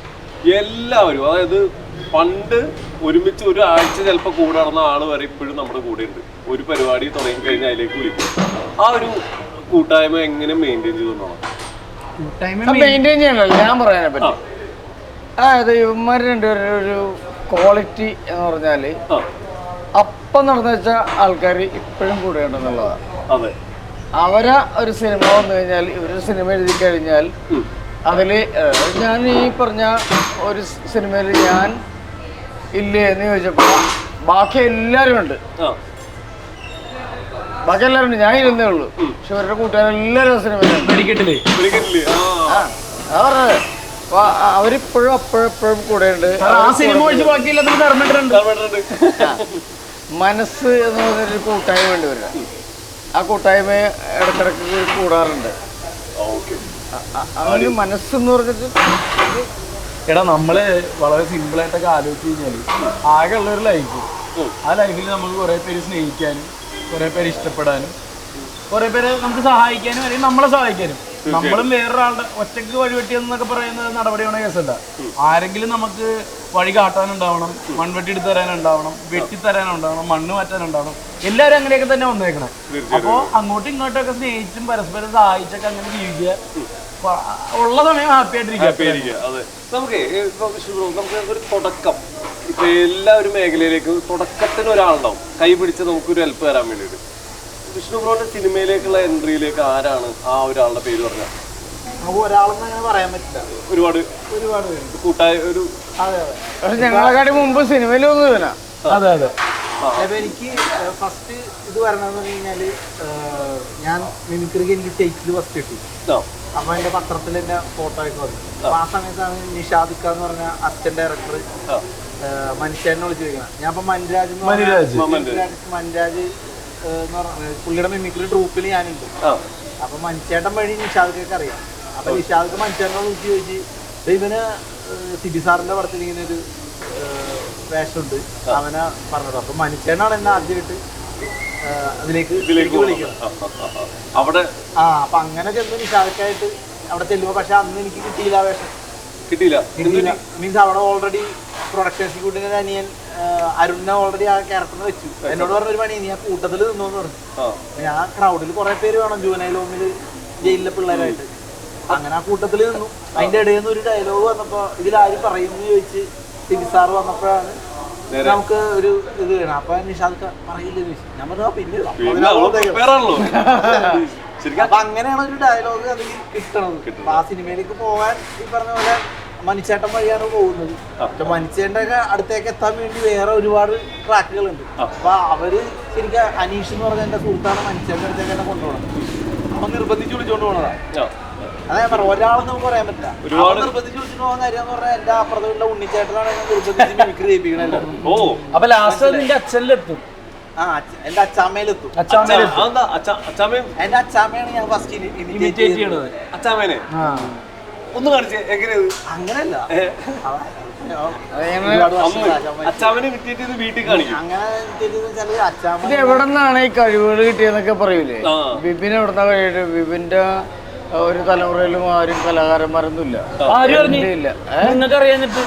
എല്ലാവരും, അതായത് പണ്ട് ഒരുമിച്ച് ഒരു ആഴ്ച ചിലപ്പോൾ കൂടെ നടന്ന ആള് വരെ ഇപ്പോഴും നമ്മുടെ കൂടെ ഉണ്ട്. ഒരു പരിപാടി തുടങ്ങി കഴിഞ്ഞാൽ അതിലേക്ക് വിളിക്കും. ആ ഒരു കൂട്ടായ്മ എങ്ങനെ മെയിൻറ്റെയിൻ ചെയ്തോളാം? മെയിൻറ്റെയിൻ ചെയ്യണല്ലോ ഞാൻ പറയാനെ പറ്റി. അതായത് ഇവന്മാർ രണ്ടുപേരുടെ ഒരു ക്വാളിറ്റി എന്ന് പറഞ്ഞാല് അപ്പം നടന്നു വെച്ച ആൾക്കാർ ഇപ്പോഴും കൂടെ ഉണ്ടെന്നുള്ളതാണ്. അതെ, അവരെ ഒരു സിനിമ വന്നു കഴിഞ്ഞാൽ ഇവരൊരു സിനിമ എഴുതി കഴിഞ്ഞാൽ അതില് ഞാൻ ഈ പറഞ്ഞ ഒരു സിനിമയിൽ ഞാൻ ഇല്ലേ എന്ന് ചോദിച്ചപ്പോൾ ബാക്കി എല്ലാവരും ഉണ്ട്. ബാക്കി എല്ലാവരും ഉണ്ട്, ഞാൻ ഇരുന്നേ ഉള്ളൂ. പക്ഷെ അവരുടെ കൂട്ടുകാരെല്ലാവരും സിനിമയിലുണ്ട്. പറഞ്ഞത് അവരിപ്പോഴും അപ്പോഴെപ്പോഴും കൂടെ ഉണ്ട്. മനസ്സ് എന്ന് പറഞ്ഞൊരു കൂട്ടായ്മ വേണ്ടി വരിക. ആ കൂട്ടായ്മ ഇടക്കിടക്ക് കൂടാറുണ്ട്. അവര് മനസ്സെന്ന് പറഞ്ഞിട്ട് എടാ നമ്മള് വളരെ സിമ്പിൾ ആയിട്ടൊക്കെ ആലോചിച്ച് കഴിഞ്ഞാല് ആകെ ഉള്ളൊരു ലൈഫ്. ആ ലൈഫിൽ നമുക്ക് കുറെ പേര് സ്നേഹിക്കാനും കുറെ പേര് ഇഷ്ടപ്പെടാനും കുറെ പേര് നമുക്ക് സഹായിക്കാനും അല്ലെങ്കിൽ നമ്മളെ സഹായിക്കാനും. നമ്മളും വേറൊരാളുടെ ഒറ്റക്ക് വഴിവെട്ടിയെന്നൊക്കെ പറയുന്ന നടപടിയാണ് കേസല്ല. ആരെങ്കിലും നമുക്ക് വഴി കാട്ടാനുണ്ടാവണം, മൺവെട്ടി എടുത്ത് തരാനുണ്ടാവണം, വെട്ടിത്തരാനുണ്ടാവണം, മണ്ണ് മാറ്റാനുണ്ടാവണം. എല്ലാവരും അങ്ങനെയൊക്കെ തന്നെ വന്നേക്കണേ. അപ്പോൾ അങ്ങോട്ടും ഇങ്ങോട്ടൊക്കെ സ്നേഹിച്ചും പരസ്പരം സഹായിച്ചൊക്കെ അങ്ങനെ ജീവിക്കുക. ഉള്ള സമയം ഹാപ്പി ആയിട്ടിരിക്കുക. അതെ, നമുക്ക് ഒരു തുടക്കം ഇപ്പൊ എല്ലാ ഒരു മേഖലയിലേക്ക് തുടക്കത്തിന് ഒരാളുണ്ടാവും കൈ പിടിച്ച് നമുക്കൊരു ഹെൽപ്പ് തരാൻ വേണ്ടിയിട്ട്. വിഷ്ണു ബ്രോന്റെ സിനിമയിലേക്കുള്ള എൻട്രിയിലേക്ക് ആരാണ് ആ ഒരാളുടെ പേര് പറഞ്ഞാൽ? നമുക്ക് ഒരാളെന്ന് അങ്ങനെ പറയാൻ പറ്റില്ല. ഒരുപാട് കൂട്ടായ ഒരു ഞങ്ങളെക്കാട്ടി മുമ്പ് സിനിമയിലൊന്നും ഇല്ല. അതെ അതെ. എനിക്ക് ഫസ്റ്റ് ഇത് വരണമെന്ന് പറഞ്ഞു കഴിഞ്ഞാല് ഞാൻ മിമിക്രിക്ക് എനിക്ക് സ്റ്റേറ്റിൽ ഫസ്റ്റ് കിട്ടി. അപ്പൊ എന്റെ പത്രത്തിൽ എന്റെ ഫോട്ടോ ഒക്കെ വന്നു. അപ്പൊ ആ സമയത്താണ് നിഷാദിക്ക എന്ന് പറഞ്ഞ അസിസ്റ്റന്റ് ഡയറക്ടർ മനുഷ്യനെ വിളിച്ചു ചോദിക്കണം. ഞാൻ ഇപ്പൊ മൻരാജ് എന്ന് പറഞ്ഞ പുള്ളിയുടെ മിമിക്രി ട്രൂപ്പിൽ ഞാനുണ്ട്. അപ്പൊ മനുഷ്യേട്ടൻ വഴി നിഷാദിക്കൊക്കെ അറിയാം. അപ്പൊ നിഷാദിക്ക് മനുഷ്യേട്ടനെ വിളിച്ച് ചോദിച്ച് ഇവന് സിബി സാറിന്റെ പടത്തിൽ ഇങ്ങനെ ഒരു വേഷമുണ്ട് അവനെ പറഞ്ഞത്. അപ്പൊ മനുഷ്യനാണ് എന്നെ ആദ്യമായിട്ട് അതിലേക്ക് വിളിക്കുന്നത്. അവിടെ അപ്പൊ അങ്ങനെ ചെന്ന് നിഷാദിക്കായിട്ട് അവിടെ ചെല്ലുമ്പോ പക്ഷെ അന്ന് എനിക്ക് കിട്ടിയില്ല വേഷം. കിട്ടിയില്ല മീൻസ് അവിടെ ഓൾറെഡി പ്രൊഡക്ഷൻ എക്സിക്യൂട്ടീവിന്റെ അനിയൻ അരുണിനെ ഓൾറെഡി ആ ക്യാരക്ടറിന് വെച്ചു. എന്നോട് പറഞ്ഞ ഒരു പണി നീ ആ കൂട്ടത്തിൽ നിന്നോന്ന് പറഞ്ഞു. ഞാൻ ക്രൗഡിൽ കുറെ പേര് വേണം ജൂനൈൽ ഹോമില് ജയിലിലെ പിള്ളേരായിട്ട്. അങ്ങനെ ആ കൂട്ടത്തിൽ നിന്നു. അതിന്റെ ഇടയിൽ നിന്ന് ഒരു ഡയലോഗ് വന്നപ്പോ ഇതിലാരും പറയുമെന്ന് ചോദിച്ച് സിബി സാറ് വന്നപ്പോഴാണ് നമുക്ക് ഒരു ഇത് വേണം. അപ്പൊ നിഷാദ് പറയില്ലെന്ന് ചോദിച്ചു. ഞാൻ പറഞ്ഞു പിന്നെ അപ്പൊ അങ്ങനെയാണ് ഒരു ഡയലോഗ് അതിൽ കിട്ടണത്. അപ്പൊ ആ സിനിമയിലേക്ക് പോകാൻ ഈ പറഞ്ഞ പോലെ മനുഷ്യേട്ടൻ വഴിയാണ് പോകുന്നത്. പക്ഷെ മനുഷ്യേട്ടൻ്റെ ഒക്കെ അടുത്തേക്ക് എത്താൻ വേണ്ടി വേറെ ഒരുപാട് ട്രാക്കുകളുണ്ട്. അപ്പൊ അവര് ശരിക്കും അനീഷ് എന്ന് പറഞ്ഞ എന്റെ സുഹൃത്താണ് മനുഷ്യേട്ടൻ്റെ അടുത്തേക്ക് തന്നെ കൊണ്ടുപോകണം. അപ്പൊ നിർബന്ധിച്ച് വിളിച്ചോണ്ട് പോകണതാ. അതെ ഞാൻ പറഞ്ഞു ഒരാളെന്ന് നമുക്ക് പറയാൻ പറ്റില്ല. നിർബന്ധിച്ച് വിളിച്ചിട്ട് പോകുന്ന കാര്യം എന്ന് പറഞ്ഞാൽ എന്റെ അപ്പുറത്തുള്ള ഉണ്ണിച്ചേട്ടനാണ് നിർബന്ധിച്ച് മിമിക്രി ചെയ്യിപ്പിക്കണത്. അപ്പൊ ലാസ്റ്റ് നിന്റെ അച്ഛനിലെത്തും. എന്റെ അച്ചാമ്മയിലെത്തും. എന്റെ അച്ചാമ്മയാണ് ഞാൻ ഫസ്റ്റ് ഇമിറ്റേറ്റ് ചെയ്യണത്. അച്ചാമ്മേനെ ഒന്ന് കാണിച്ചേ എങ്ങനെയത്? അങ്ങനെയല്ല, അച്ചാമ്മനെ ഇമിറ്റേറ്റ് ചെയ്ത് വീട്ടിൽ കാണിക്കും. ഇത് എവിടെ നിന്നാണ് ഈ കഴിവുകൾ കിട്ടിയെന്നൊക്കെ പറയൂലേ? ബിബിൻ എവിടെന്നാ കഴിയിട്ട്? ബിബിന്റെ ഒരു തലമുറയിലും ആരും കലാകാരന്മാരൊന്നും ഇല്ല. നിങ്ങൾക്ക് അറിയാഞ്ഞിട്ട്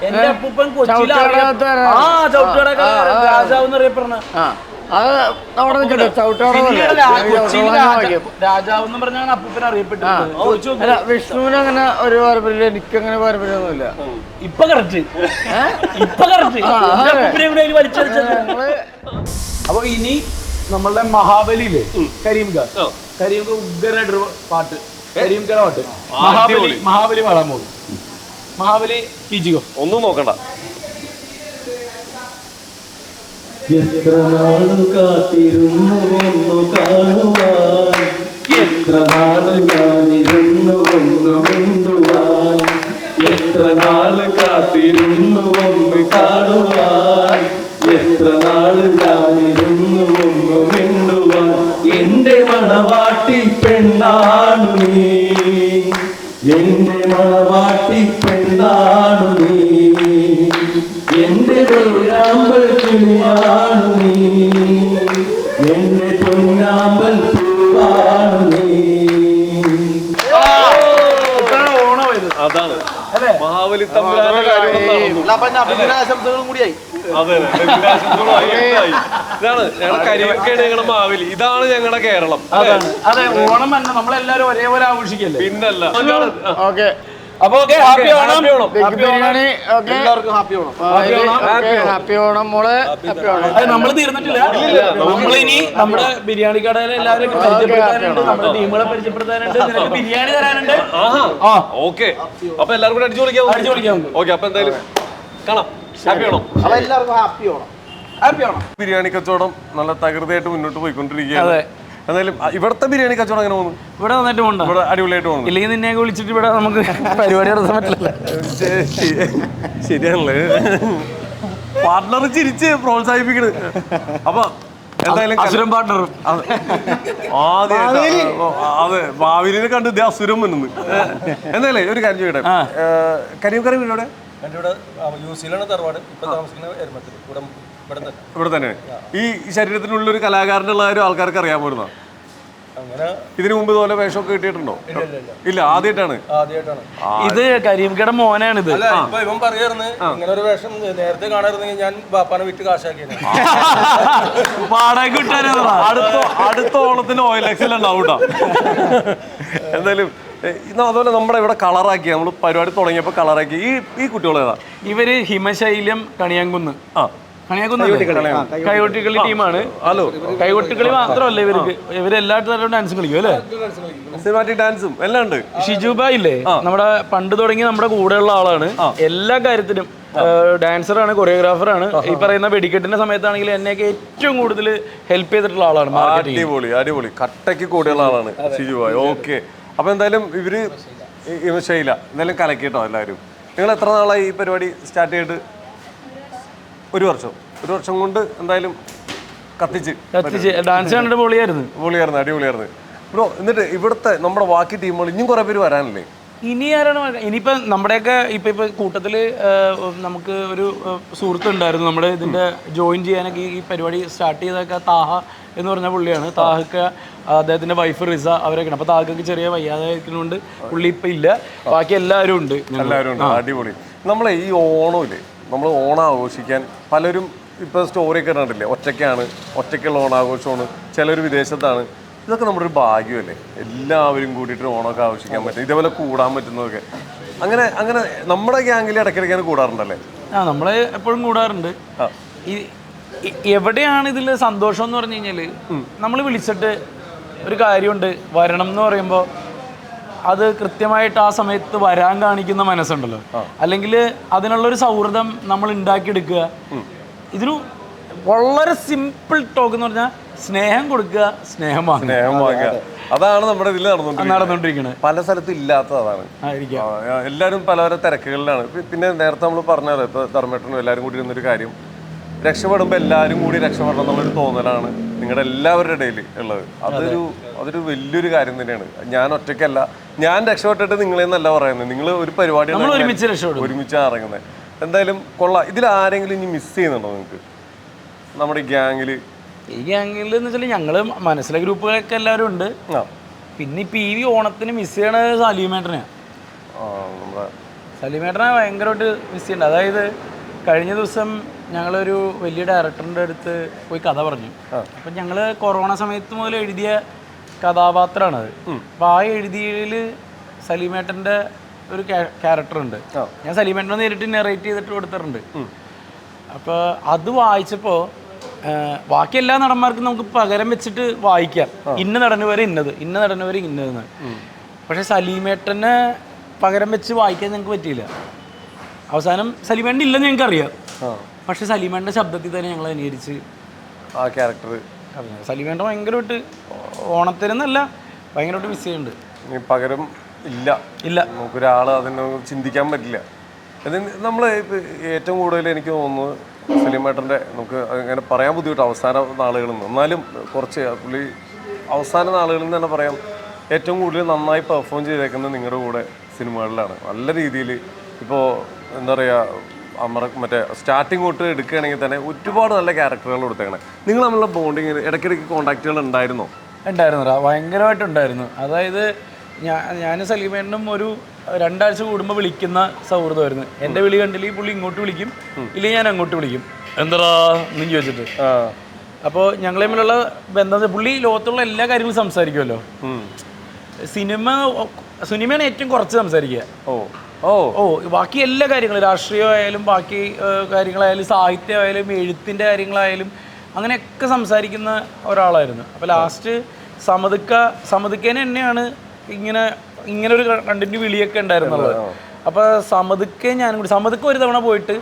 എന്റെ അപ്പൂപ്പൻ കൊച്ചിയിലെ രാജാവ് എന്നറിയപ്പെടുന്ന രാജാവ് എന്ന് പറഞ്ഞാണ് അപ്പൂപ്പൻ അറിയപ്പെട്ടത്. വിഷ്ണുവിന് അങ്ങനെ ഒരു പാരമ്പര്യം, എനിക്കങ്ങനെ പാരമ്പര്യമൊന്നുമില്ല. ഇപ്പൊ കറക്റ്റ്. അപ്പൊ ഇനി നമ്മളുടെ മഹാബലിയിലെ കരീംഖ ഉഗ്രനായിട്ടൊരു പാട്ട്, കരീംഖയുടെ പാട്ട് മഹാബലി പാടാൻ പോകും. മഹാബലി കീച്ചിക്കോ, ഒന്നും നോക്കണ്ട. എത്ര നാളു കാത്തിരുന്നു ഒന്നു കാണുവാൻ, എത്ര നാള് ഞാനിരുന്നു ഒന്നു മിണ്ടുവാൻ, എത്ര നാള് കാത്തിരുന്നു ഒന്ന് കാണുവാൻ, എത്ര നാള് ഞാനിരുന്നു ഒന്ന് മിണ്ടുവാൻ. എന്റെ മണവാട്ടി പെണ്ണാണു നീ, എന്റെ മണവാട്ടി പെണ്ണാണു നീ, എന്റെ പൊന്നാമ്പൽ കിളിയാണു നീ, എന്റെ പൊന്നാമ്പൽ പൂവാണു നീ. അതാണ് മഹാബലി തമ്പുരാന്റെ കാര്യം നടന്നു. അപ്പൊ നബിദിന ആശംസകളും കൂടിയായി. അതെ ഇതാണ് ഞങ്ങളുടെ കരിവെക്കയാണ് ഞങ്ങളുടെ മാവേലി. ഇതാണ് ഞങ്ങളുടെ കേരളം. അതെ ഓണം തന്നെ നമ്മളെല്ലാരും ഒരേപോലെ ആഘോഷിക്കല്ലേ. പിന്നല്ല. ഓക്കെ അപ്പൊ okay happy Onam. Biryani okay എല്ലാവർക്കും ഹാപ്പി ഓണം. ഹാപ്പി ഓണം മോളെ. ഹാപ്പി ഓണം. അത് നമ്മൾ തീർന്നിട്ടില്ല. നമ്മളിനി നമ്മുടെ ബിരിയാണി കടയിലെ എല്ലാവരും പരിചയപ്പെടുത്താനുണ്ട്, നമ്മുടെ ടീമുകളെ പരിചയപ്പെടുത്താനുണ്ട്, നിനക്ക് ബിരിയാണി തരാനുണ്ട്. ഓക്കെ അപ്പൊ എല്ലാവരും കൂടെ അടിച്ചു വിളിക്കാം. ഓക്കെ അപ്പൊ എന്തായാലും കാണാം. ഹാപ്പി ഓണം. അപ്പൊ എല്ലാവർക്കും ഹാപ്പി ഓണം. ഹാപ്പി ഓണം. ബിരിയാണി കച്ചവടം നല്ല തകൃതിയായിട്ട് മുന്നോട്ട് പോയിക്കൊണ്ടിരിക്കുകയാണ്. എന്തായാലും ഇവിടുത്തെ ബിരിയാണി കച്ചവടം എങ്ങനെ പോകുന്നു? ഇവിടെ വന്നിട്ട് പോകണ്ട, ഇവിടെ അടിപൊളിയായിട്ട് പോകുന്നു. ഇല്ലെങ്കിൽ നിന്നെയൊക്കെ വിളിച്ചിട്ട് ഇവിടെ നമുക്ക് പരിപാടി നടത്താൻ പറ്റില്ല. ശരിയാണല്ലേ, പാർട്ട്ണർ ചിരിച്ച് പ്രോത്സാഹിപ്പിക്കണ്. അപ്പൊ എന്തായാലും അസുരം പാർട്ട്ണറും ആദ്യമായിട്ട് അതെ മാവേലിനെ കണ്ട് ഇതേ അസുരം വന്നു. എന്തായാലും ഒരു കാര്യം ചോദിക്കട്ടെ, കരിയും വീടോടെ ഇവിടെ തന്നെ ഈ ശരീരത്തിനുള്ള ഒരു കലാകാരനുള്ള ഒരു ആൾക്കാർക്ക് അറിയാൻ പോരുന്ന ഇതിനു മുമ്പ് ഇതുപോലെ വേഷമൊക്കെ കിട്ടിയിട്ടുണ്ടോ? ഇല്ല, ആദ്യമായിട്ടാണ്. ഇത് കരീംകട മോനാണിത്. ഇവൻ പറയായിരുന്നു ഇങ്ങനെ ഒരു വേഷം നേരത്തെ കാണാറുണ്ടെങ്കിൽ ഞാൻ ബാപ്പാനെ വിറ്റ് കാശാക്കിയത്. വാടക കിട്ടാനാ അടുത്ത ഓണത്തിന് ഓയിൽ എക്സൽ ഉണ്ടാവും കേട്ടോ. എന്തായാലും അതുപോലെ നമ്മുടെ ഇവിടെ കളറാക്കി, നമ്മൾ പരിപാടി തുടങ്ങിയപ്പോൾ കളറാക്കി. ഈ കുട്ടികളേതാ? ഇവര് ഹിമശൈലം കണിയാങ്കുന്ന്. കൈകൊട്ടിക്കളി ടീമാണ്. ഹലോ, കൈകൊട്ടിക്കളി മാത്രമല്ല ഇവർക്ക്, ഇവരെല്ലാ തരം ഡാൻസും കളിക്കും അല്ലേ, സിനിമാറ്റിക് ഡാൻസും എല്ലാം ഉണ്ട്. ഷിജുബായ് ഇല്ലേ, നമ്മുടെ പണ്ട് തുടങ്ങി നമ്മുടെ കൂടെയുള്ള ആളാണ്. എല്ലാ കാര്യത്തിലും ഡാൻസറാണ്, കൊറിയോഗ്രാഫറാണ്. ഈ പറയുന്ന വെടിക്കെട്ടിന്റെ സമയത്താണെങ്കിൽ എന്നെയൊക്കെ ഏറ്റവും കൂടുതൽ ഹെൽപ്പ് ചെയ്തിട്ടുള്ള ആളാണ്. അടിപൊളി അടിപൊളി കട്ടയ്ക്ക് കൂടെയുള്ള ആളാണ് ഷിജുബായ്. ഓക്കെ, അപ്പൊ എന്തായാലും ഇവര് ശൈല എന്തായാലും കലക്കിട്ടോ എല്ലാവരും. നിങ്ങൾ എത്ര നാളായി ഈ പരിപാടി സ്റ്റാർട്ട് ചെയ്തിട്ട്? ഒരു വർഷം കൊണ്ട് എന്തായാലും കത്തിച്ച് ഡാൻസ് കണ്ടിട്ട് പൊളിയായിരുന്നു. അടിപൊളിയായിരുന്നു ബ്രോ. എന്നിട്ട് ഇവിടുത്തെ നമ്മുടെ ബാക്കി ടീമുകൾ ഇനിയും കുറെ പേര് വരാനില്ലേ? ഇനി ആരാണ് ഇനിയിപ്പോ നമ്മുടെയൊക്കെ ഇപ്പൊ കൂട്ടത്തില് നമുക്ക് ഒരു സുഹൃത്ത് ഉണ്ടായിരുന്നു നമ്മുടെ ഇതിന്റെ ജോയിൻ ചെയ്യാനൊക്കെ ഈ പരിപാടി സ്റ്റാർട്ട് ചെയ്തൊക്കെ താഹ എന്ന് പറഞ്ഞ പുള്ളിയാണ്. താഹക്ക് അദ്ദേഹത്തിന്റെ വൈഫ് റിസ അവരൊക്കെയാണ്. അപ്പൊ താഹക്കൊക്കെ ചെറിയ വയ്യാതായിരിക്കുന്നതുകൊണ്ട് പുള്ളി ഇപ്പൊ ഇല്ല, ബാക്കി എല്ലാവരും ഉണ്ട്. അടിപൊളി. നമ്മളെ ഈ ഓണമില്ലേ, നമ്മൾ ഓണം ആഘോഷിക്കാൻ പലരും ഇപ്പോൾ സ്റ്റോറിയൊക്കെ കണ്ടില്ലേ, ഒറ്റയ്ക്കുള്ള ഓണാഘോഷമാണ്, ചിലർ വിദേശത്താണ്. ഇതൊക്കെ നമ്മുടെ ഒരു ഭാഗ്യമല്ലേ, എല്ലാവരും കൂടിയിട്ട് ഓണമൊക്കെ ആഘോഷിക്കാൻ പറ്റും, ഇതേപോലെ കൂടാൻ പറ്റുന്നതൊക്കെ. അങ്ങനെ നമ്മുടെ ഗ്യാങ്ങിൽ ഇടയ്ക്കിടയ്ക്കാണ് കൂടാറുണ്ടല്ലേ? നമ്മള് എപ്പോഴും കൂടാറുണ്ട്. ഈ എവിടെയാണ് ഇതിൽ സന്തോഷം എന്ന് പറഞ്ഞു കഴിഞ്ഞാല്, നമ്മൾ വിളിച്ചിട്ട് ഒരു കാര്യമുണ്ട് വരണം എന്ന് പറയുമ്പോൾ അത് കൃത്യമായിട്ട് ആ സമയത്ത് വരാൻ കാണിക്കുന്ന മനസ്സുണ്ടല്ലോ, അല്ലെങ്കിൽ അതിനുള്ളൊരു സൗഹൃദം നമ്മൾ ഉണ്ടാക്കിയെടുക്കുക. ഇതിന് വളരെ സിമ്പിൾ ടോക്ക് എന്ന് പറഞ്ഞാൽ സ്നേഹം കൊടുക്കുക, സ്നേഹം വാങ്ങുക. അതാണ് നമ്മുടെ ഇതിൽ നടന്നുകൊണ്ടിരിക്കുന്നത്. പല സ്ഥലത്തും ഇല്ലാത്തത് അതാണ്. എല്ലാവരും പല തിരക്കുകളിലാണ്. പിന്നെ നേരത്തെ നമ്മൾ പറഞ്ഞാലോ, ഇപ്പൊ ധർമ്മേട്ടനും എല്ലാവരും കൂടി ഇരുന്നൊരു കാര്യം, രക്ഷപ്പെടുമ്പോൾ എല്ലാവരും കൂടി രക്ഷപ്പെടണം എന്നുള്ളൊരു തോന്നലാണ് നിങ്ങളുടെ എല്ലാവരുടെ ഇടയിൽ ഉള്ളത്. അതൊരു വലിയൊരു കാര്യം തന്നെയാണ്. ഞാൻ ഒറ്റയ്ക്കല്ല, ഞാൻ രക്ഷപ്പെട്ടിട്ട് നിങ്ങളെന്നല്ല പറയുന്നത്, നിങ്ങൾ ഒരു പരിപാടി ഒരുമിച്ച് ഇറങ്ങുന്നത്. എന്തായാലും കൊള്ളാം. ഇതിൽ ആരെങ്കിലും ഇനി മിസ് ചെയ്യുന്നുണ്ടോ നിങ്ങൾക്ക് നമ്മുടെ ഈ ഗ്യാങ്ങില്? ഈ ഗ്യാങ്ങിൽ എന്ന് വെച്ചാൽ ഞങ്ങള് മനസ്സിലെ ഗ്രൂപ്പുകളൊക്കെ എല്ലാവരും ഉണ്ട്. പിന്നെ ഇപ്പൊ ഈ ഓണത്തിന് മിസ് ചെയ്യണത് സലീമേട്ടനെയാണ്. സലീമേട്ടനെ ഭയങ്കരമായിട്ട് മിസ് ചെയ്യണ്ട. അതായത് കഴിഞ്ഞ ദിവസം ഞങ്ങളൊരു വലിയ ഡയറക്ടറിൻ്റെ അടുത്ത് പോയി കഥ പറഞ്ഞു. അപ്പം ഞങ്ങൾ കൊറോണ സമയത്ത് മുതൽ എഴുതിയ കഥാപാത്രമാണത്. അപ്പോൾ ആ എഴുതിയതിൽ സലീമേട്ടൻ്റെ ഒരു ക്യാരക്ടറുണ്ട്. ഞാൻ സലീമേട്ടനെ നേരിട്ട് നെറേറ്റ് ചെയ്തിട്ട് കൊടുത്തിട്ടുണ്ട്. അപ്പോൾ അത് വായിച്ചപ്പോൾ ബാക്കി എല്ലാ നടന്മാർക്കും നമുക്ക് പകരം വെച്ചിട്ട് വായിക്കാം, ഇന്ന നടന് വരെ ഇന്നത്, ഇന്ന നടന് വരെ ഇന്നതെന്ന്. പക്ഷെ സലീമേട്ടനെ പകരം വെച്ച് വായിക്കാൻ ഞങ്ങൾക്ക് പറ്റിയില്ല. അവസാനം സലീമേട്ടൻ ഇല്ലെന്ന് ഞങ്ങൾക്ക് അറിയാം, പക്ഷെ സലീമേട്ടൻ്റെ ശബ്ദത്തിൽ തന്നെ ഞങ്ങൾ അനുകരിച്ച് ആ ക്യാരക്ടർ സലീമേട്ടൻ ഭയങ്കരമായിട്ട് ഓണത്തിനെന്നല്ല ഭയങ്കരമായിട്ട് മിസ് ചെയ്യുന്നുണ്ട്. പകരം ഇല്ല നമുക്കൊരാൾ അതിന് ചിന്തിക്കാൻ പറ്റില്ല. നമ്മൾ ഏറ്റവും കൂടുതൽ എനിക്ക് തോന്നുന്നത് സലീമേട്ടൻ്റെ, നമുക്ക് അങ്ങനെ പറയാൻ ബുദ്ധിമുട്ട് അവസാന നാളുകളിൽ നിന്ന്, എന്നാലും കുറച്ച് പുള്ളി അവസാന നാളുകളിൽ നിന്ന് തന്നെ പറയാം, ഏറ്റവും കൂടുതൽ നന്നായി പെർഫോം ചെയ്തേക്കുന്നത് നിങ്ങളുടെ കൂടെ സിനിമകളിലാണ്. നല്ല രീതിയിൽ ഇപ്പോൾ എന്താ പറയുക, മറ്റേ സ്റ്റാർട്ടിങ് തൊട്ട് എടുക്കുകയാണെങ്കിൽ തന്നെ ഒരുപാട് നല്ല ക്യാരക്ടറുകൾ കൊടുത്തേക്കണേ. നിങ്ങൾ തമ്മിലുള്ള ബോണ്ടിങ് ഇടയ്ക്കിടയ്ക്ക് കോൺടാക്റ്റുകൾ ഉണ്ടായിരുന്നോ? ഉണ്ടായിരുന്നുടാ, ഭയങ്കരമായിട്ടുണ്ടായിരുന്നു. അതായത് ഞാൻ സലീമേട്ടനും ഒരു 2 ആഴ്ച കൂടുമ്പോൾ വിളിക്കുന്ന സൗഹൃദമായിരുന്നു. എൻ്റെ വിളി കണ്ടില്ലെങ്കിൽ പുള്ളി ഇങ്ങോട്ട് വിളിക്കും, ഇല്ലെങ്കിൽ ഞാൻ അങ്ങോട്ട് വിളിക്കും. എന്താ എന്നും ചോദിച്ചിട്ട്. അപ്പോൾ ഞങ്ങൾ തമ്മിലുള്ള ബന്ധം, പുള്ളി ലോകത്തുള്ള എല്ലാ കാര്യങ്ങളും സംസാരിക്കുമല്ലോ. സിനിമയാണ് ഏറ്റവും കുറച്ച് സംസാരിക്കുക. ബാക്കി എല്ലാ കാര്യങ്ങളും, രാഷ്ട്രീയമായാലും ബാക്കി കാര്യങ്ങളായാലും സാഹിത്യമായാലും എഴുത്തിൻ്റെ കാര്യങ്ങളായാലും അങ്ങനെയൊക്കെ സംസാരിക്കുന്ന ഒരാളായിരുന്നു. അപ്പോൾ ലാസ്റ്റ് സമതുക്കേനെ തന്നെയാണ് ഇങ്ങനൊരു കണ്ടന്റ് വിളിയൊക്കെ ഉണ്ടായിരുന്നുള്ളത്. അപ്പോൾ സമതുക്ക ഒരു തവണ പോയിട്ട്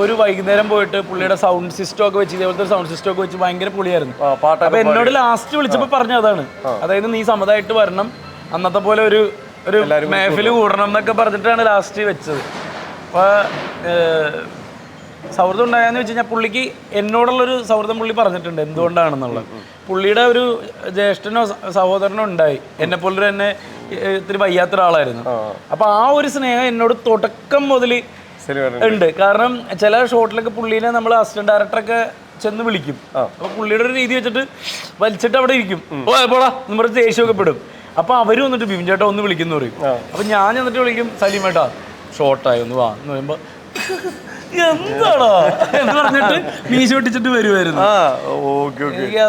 ഒരു വൈകുന്നേരം പോയിട്ട് പുള്ളിയുടെ സൗണ്ട് സിസ്റ്റം ഒക്കെ വെച്ച്, ഇതേപോലത്തെ ഒരു സൗണ്ട് സിസ്റ്റം ഒക്കെ വെച്ച് ഭയങ്കര പൊളിയായിരുന്നു. അപ്പൊ എന്നോട് ലാസ്റ്റ് വിളിച്ചപ്പോൾ പറഞ്ഞ അതാണ്, അതായത് നീ സമതായിട്ട് വരണം, അന്നത്തെ പോലെ ഒരു മേഫില് കൂടണം എന്നൊക്കെ പറഞ്ഞിട്ടാണ് ലാസ്റ്റ് വെച്ചത്. അപ്പൊ സൗഹൃദം ഉണ്ടായെന്ന് വെച്ച് കഴിഞ്ഞാൽ പുള്ളിക്ക് എന്നോടുള്ളൊരു സൗഹൃദം പുള്ളി പറഞ്ഞിട്ടുണ്ട് എന്തുകൊണ്ടാണെന്നുള്ളത്. പുള്ളിയുടെ ഒരു ജ്യേഷ്ഠനോ സഹോദരനോ ഉണ്ടായി, എന്നെപ്പോലൊരു എന്നെ ഇത്തിരി വയ്യാത്ത ഒരാളായിരുന്നു. അപ്പൊ ആ ഒരു സ്നേഹം എന്നോട് തുടക്കം മുതൽ ഉണ്ട്. കാരണം ചില ഷോട്ടിലൊക്കെ പുള്ളീനെ നമ്മൾ അസിസ്റ്റന്റ് ഡയറക്ടറൊക്കെ ചെന്ന് വിളിക്കും. അപ്പൊ പുള്ളിയുടെ ഒരു രീതി വെച്ചിട്ട് വലിച്ചിട്ട് അവിടെ ഇരിക്കും, പോടാ നമ്മുടെ ദേഷ്യമൊക്കെ പെടും. അപ്പൊ അവര് വന്നിട്ട് ബിബിൻ ചേട്ടാ ഒന്ന് വിളിക്കുന്നു പറയും. അപ്പൊ ഞാൻ എന്നിട്ട് വിളിക്കും, സലീമേട്ടാ ഷോർട്ടായി ഒന്ന് വാ എന്ന് പറയുമ്പോ എന്താണോ എന്ന് പറഞ്ഞിട്ട് മീശ ഒട്ടിച്ചിട്ട് വരുമായിരുന്നു.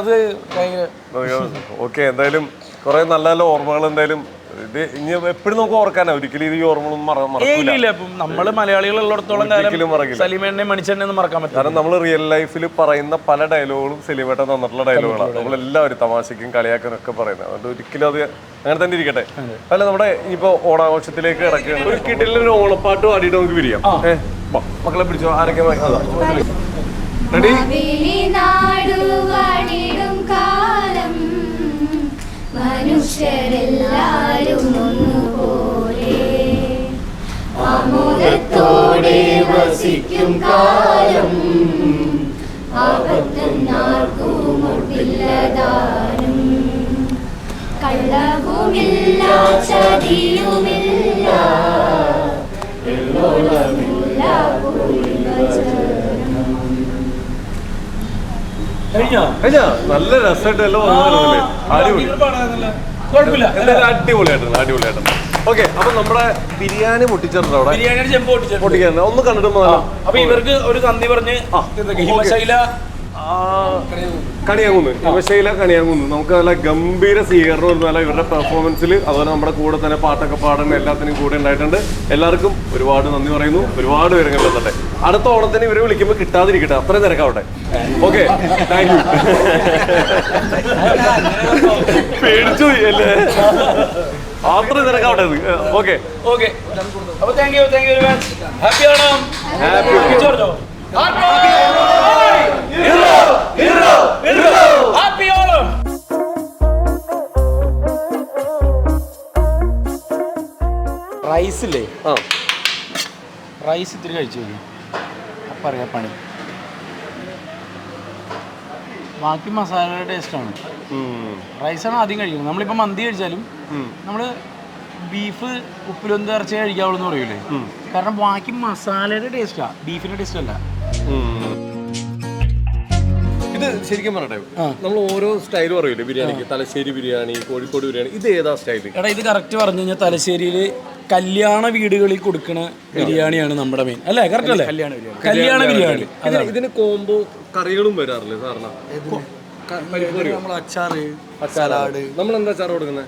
അത് ഓക്കെ, എന്തായാലും കുറെ നല്ല നല്ല ഓർമ്മകൾ എന്തായാലും ഇത് ഇനി എപ്പോഴും നമുക്ക് ഓർക്കാനാ, ഒരിക്കലും ഇത് ഈ ഓർമ്മകളൊന്നും മറക്കില്ല. നമ്മള് മലയാളികളുള്ളിടത്തോളം കാലം സലീമേട്ടനെ മണിച്ചേട്ടനെ ഒന്നും മറക്കാൻ പറ്റില്ല. കാരണം നമ്മൾ റിയൽ ലൈഫിൽ പറയുന്ന പല ഡയലോഗുകളും സലീമേട്ടൻ തന്നിട്ടുള്ള ഡയലോഗുകളാണ്. നമ്മളെല്ലാവരും തമാശക്കും കളിയാക്കാനും ഒക്കെ പറയുന്നത്. അതുകൊണ്ട് ഒരിക്കലും അത് അങ്ങനെ തന്നെ ഇരിക്കട്ടെ. അല്ല, നമ്മുടെ ഇനിയിപ്പോ ഓണാഘോഷത്തിലേക്ക് കിടക്കുകയാണ്. ഒരു കിട്ടിലൊരു ഓണപ്പാട്ട് പാടിയിട്ട് നമുക്ക് പിരിയാം. മക്കളെ പിടിച്ചോ, ആരൊക്കെ റെഡി? മനുഷ്യരെല്ലാരും ഒന്നുപോലെ ആമോദത്തോടെ വസിക്കും കാലം, ആപത്തും ഒട്ടില്ലതാനും, കള്ളവുമില്ല ചതിയുമില്ല, എള്ളോളമില്ല നല്ല രസമായിട്ടല്ലോ. അടിപൊളിയായിട്ടുണ്ട്. ഓക്കെ, അപ്പൊ നമ്മുടെ ബിരിയാണി പൊട്ടിച്ചിട്ടുണ്ട് അവിടെ. പൊട്ടിക്കാറുണ്ട്, ഒന്ന് കണ്ടിട്ട് അപ്പൊ ഇവർക്ക് ഒരു നന്ദി പറഞ്ഞ് കണിയാങ്കുന്ന്, ഹിമശൈല കണിയാങ്കുന്ന് നമുക്ക് നല്ല ഗംഭീര സ്വീകരണം നല്ല ഇവരുടെ പെർഫോമൻസിൽ, അതുപോലെ നമ്മുടെ കൂടെ തന്നെ പാട്ടൊക്കെ പാടുന്ന എല്ലാത്തിനും കൂടെ ഉണ്ടായിട്ടുണ്ട്. എല്ലാവർക്കും ഒരുപാട് നന്ദി പറയുന്നു. ഒരുപാട് പേര് എത്തട്ടെ. അടുത്ത ഓണത്തിന് ഇവരെ വിളിക്കുമ്പോൾ കിട്ടാതിരിക്കട്ടെ, അത്രയും തിരക്കാവട്ടെ. Okay, thank you. പേടിച്ചു അല്ലേ, അത്രയും തിരക്കാവട്ടെ. ഓക്കെ ഓക്കെ, അപ്പൊ thank you very much. Happy Onam. Happy Onam. റൈസില്ലേ, റൈസ് ഇത്തിരി കഴിച്ചു നോക്കി, അപ്പം അറിയാം പണി. ബാക്കി മസാലയുടെ ടേസ്റ്റാണ്. റൈസാണ് ആദ്യം കഴിക്കുന്നത്. നമ്മളിപ്പോൾ മന്തി കഴിച്ചാലും നമ്മൾ ബീഫ് ഉപ്പിലൊന്നും ഇറച്ചി കഴിക്കാവുള്ളൂ എന്ന് പറയൂലേ, കാരണം ബാക്കി മസാലയുടെ ടേസ്റ്റാണ്, ബീഫിന്റെ ടേസ്റ്റ് അല്ല. ഇത് ശരിക്കും പറയട്ടെ, നമ്മൾ ഓരോ സ്റ്റൈൽ പറയൂലേ ബിരിയാണിക്ക്, തലശ്ശേരി ബിരിയാണി, കോഴിക്കോട് ബിരിയാണി, ഇത് ഏതാ സ്റ്റൈൽ? എടാ, ഇത് കറക്റ്റ് പറഞ്ഞു കഴിഞ്ഞാൽ തലശ്ശേരിയിൽ കല്യാണ വീടുകളിൽ കൊടുക്കുന്ന ബിരിയാണിയാണ് നമ്മുടെ മെയിൻ, അല്ലേ? കറക്റ്റ് അല്ലേ? കല്യാണ ബിരിയാണി. ഇതിന് കോംബോ കറികളും വരാറില്ലേ സാറിന്? നമ്മളെന്താ അച്ചാർ കൊടുക്കുന്നത്?